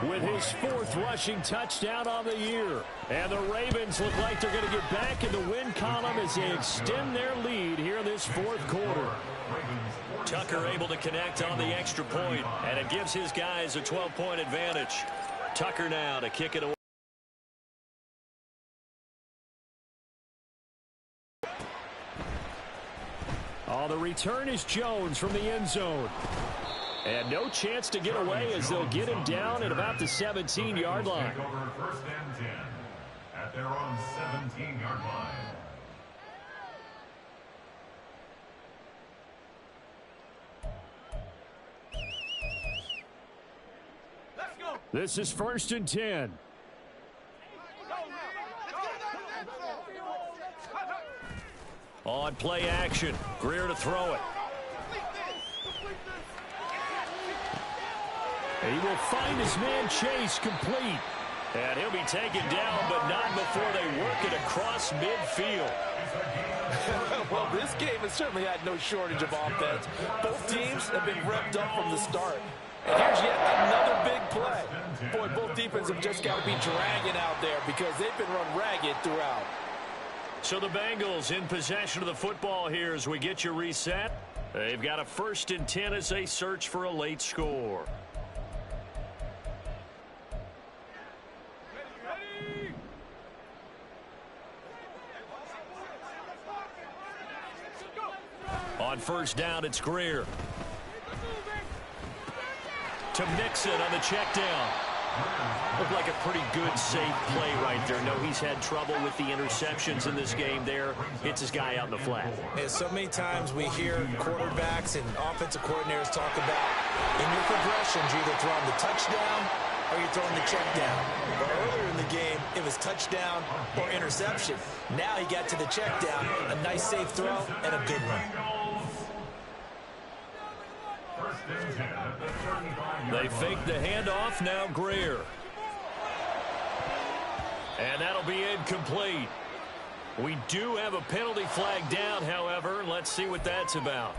with his 4th rushing touchdown on the year. And the Ravens look like they're going to get back in the win column as they extend their lead here in this 4th quarter. Tucker able to connect on the extra point, and it gives his guys a 12-point advantage. Tucker now to kick it away. Oh, the return is Jones from the end zone. And no chance to get away as they'll get him down at about the 17-yard line. First and 10 at their own 17-yard line. This is 1st and 10. On play action, Greer to throw it. He will find his man Chase complete. And he'll be taken down, but not before they work it across midfield. Well, this game has certainly had no shortage of offense. Both teams have been revved up from the start. And here's yet another big play. Boy, both defenses have just got to be dragging out there because they've been run ragged throughout. So the Bengals in possession of the football here as we get you reset. They've got a 1st and 10 as they search for a late score. On first down, it's Greer. To Mixon on the check down. Looked like a pretty good, safe play right there. No, he's had trouble with the interceptions in this game there. Hits his guy out in the flat. And so many times we hear quarterbacks and offensive coordinators talk about in your progressions, you're either throwing the touchdown or you're throwing the check down. But earlier in the game, it was touchdown or interception. Now he got to the check down, a nice safe throw, and a good one. They fake the handoff, now Greer. And that'll be incomplete. We do have a penalty flag down, however. Let's see what that's about.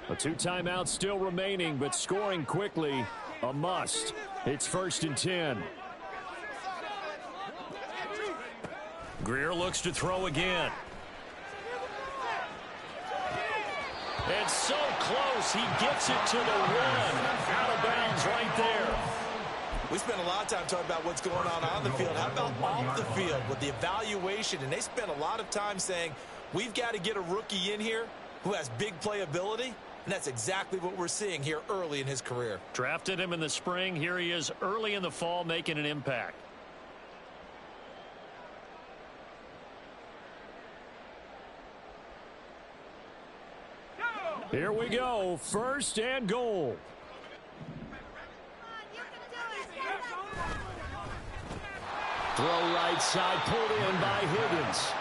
A 2 timeouts still remaining, but scoring quickly, a must. It's 1st and 10. Greer looks to throw again. And so close, he gets it to the 1. Out of bounds right there. We spent a lot of time talking about what's going on the field. How about off the field with the evaluation? And they spent a lot of time saying, we've got to get a rookie in here who has big playability. And that's exactly what we're seeing here early in his career. Drafted him in the spring. Here he is early in the fall making an impact. Here we go. 1st and goal. Throw right side, pulled in by Higgins.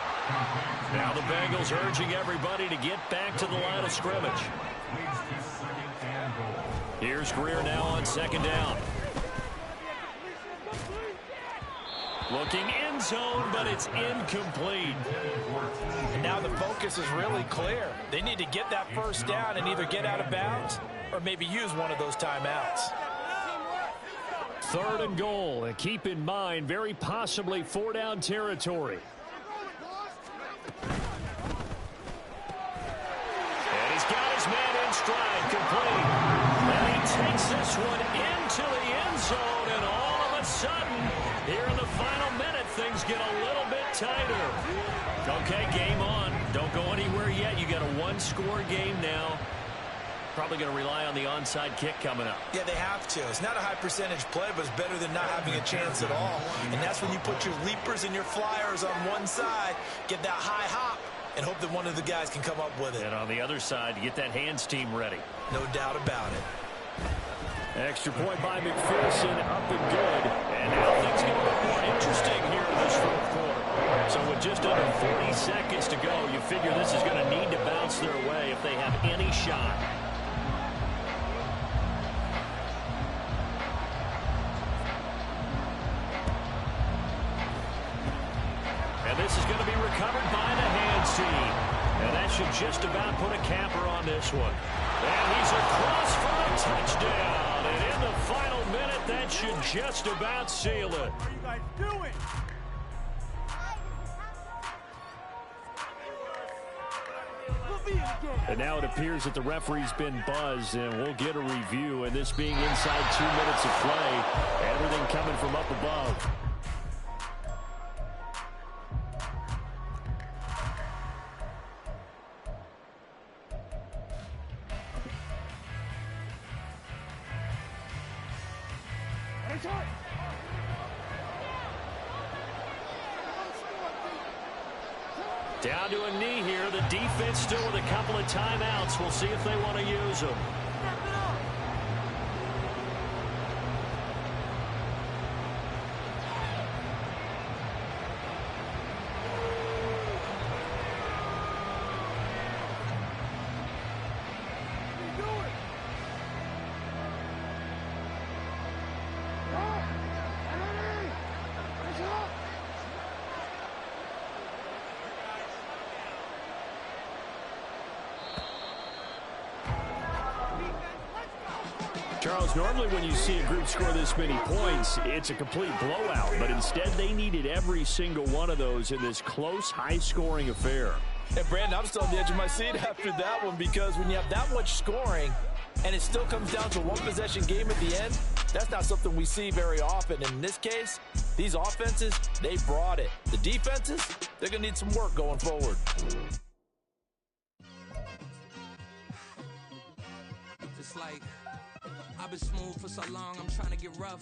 Now the Bengals urging everybody to get back to the line of scrimmage. Leads to 2nd and goal. Here's Greer now on second down. Looking end zone, but it's incomplete. And now the focus is really clear. They need to get that first down and either get out of bounds or maybe use one of those timeouts. 3rd and goal, and keep in mind, very possibly 4-down territory. And he's got his man in stride, complete. And he takes this one into the end zone, and all of a sudden, here in the final minute, things get a little bit tighter. Okay, game on. Don't go anywhere yet. You got a one-score game now. Probably going to rely on the onside kick coming up. Yeah, they have to. It's not a high percentage play, but it's better than not having a chance at all. And that's when you put your leapers and your flyers on one side, get that high hop, and hope that one of the guys can come up with it. And on the other side, get that hands team ready. No doubt about it. Extra point by McPherson, up and good. And now things get a little more interesting here in this 4th quarter. So with just under 40 seconds to go, you figure this is going to need to bounce their way if they have any shot. And this is going to be recovered by the hands team. And that should just about put a capper on this one. And he's across for a touchdown. And in the final minute, that should just about seal it. What are you guys doing? And now it appears that the referee's been buzzed, and we'll get a review. And this being inside 2 minutes of play, everything coming from up above. Down to a knee here. The defense still with a couple of timeouts. We'll see if they want to use them. Charles, normally when you see a group score this many points, it's a complete blowout. But instead, they needed every single one of those in this close, high-scoring affair. And, Brandon, I'm still on the edge of my seat after that one because when you have that much scoring and it still comes down to a one-possession game at the end, that's not something we see very often. And in this case, these offenses, they brought it. The defenses, they're going to need some work going forward. Just like I've been smooth for so long, I'm trying to get rough.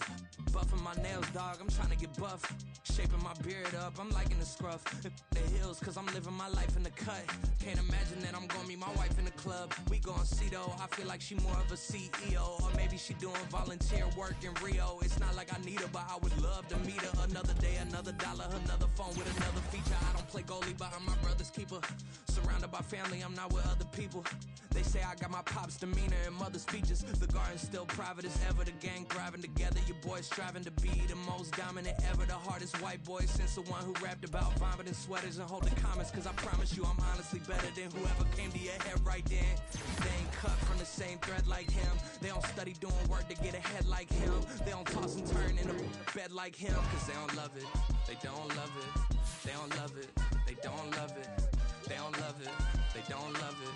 Buffing my nails, dog, I'm trying to get buff. Shaping my beard up, I'm liking the scruff. The hills, cause I'm living my life in the cut. Can't imagine that I'm gonna meet my wife in the club. We gon' see though, I feel like she more of a CEO. Or maybe she doing volunteer work in Rio. It's not like I need her, but I would love to meet her. Another day, another dollar, another phone with another feature. I don't play goalie, but I'm my brother's keeper. Surrounded by family, I'm not with other people. They say I got my pop's demeanor and mother's speeches. The garden's still private as ever. The gang thriving together. Your boys striving to be the most dominant ever. The hardest white boy since the one who rapped about vomiting sweaters and holding comments. Cause I promise you I'm honestly better than whoever came to your head right then. They ain't cut from the same thread like him. They don't study doing work to get ahead like him. They don't toss and turn in a bed like him. Cause they don't love it. They don't love it. They don't love it. They don't love it. They don't love it. They don't love it.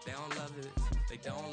They don't love it. They don't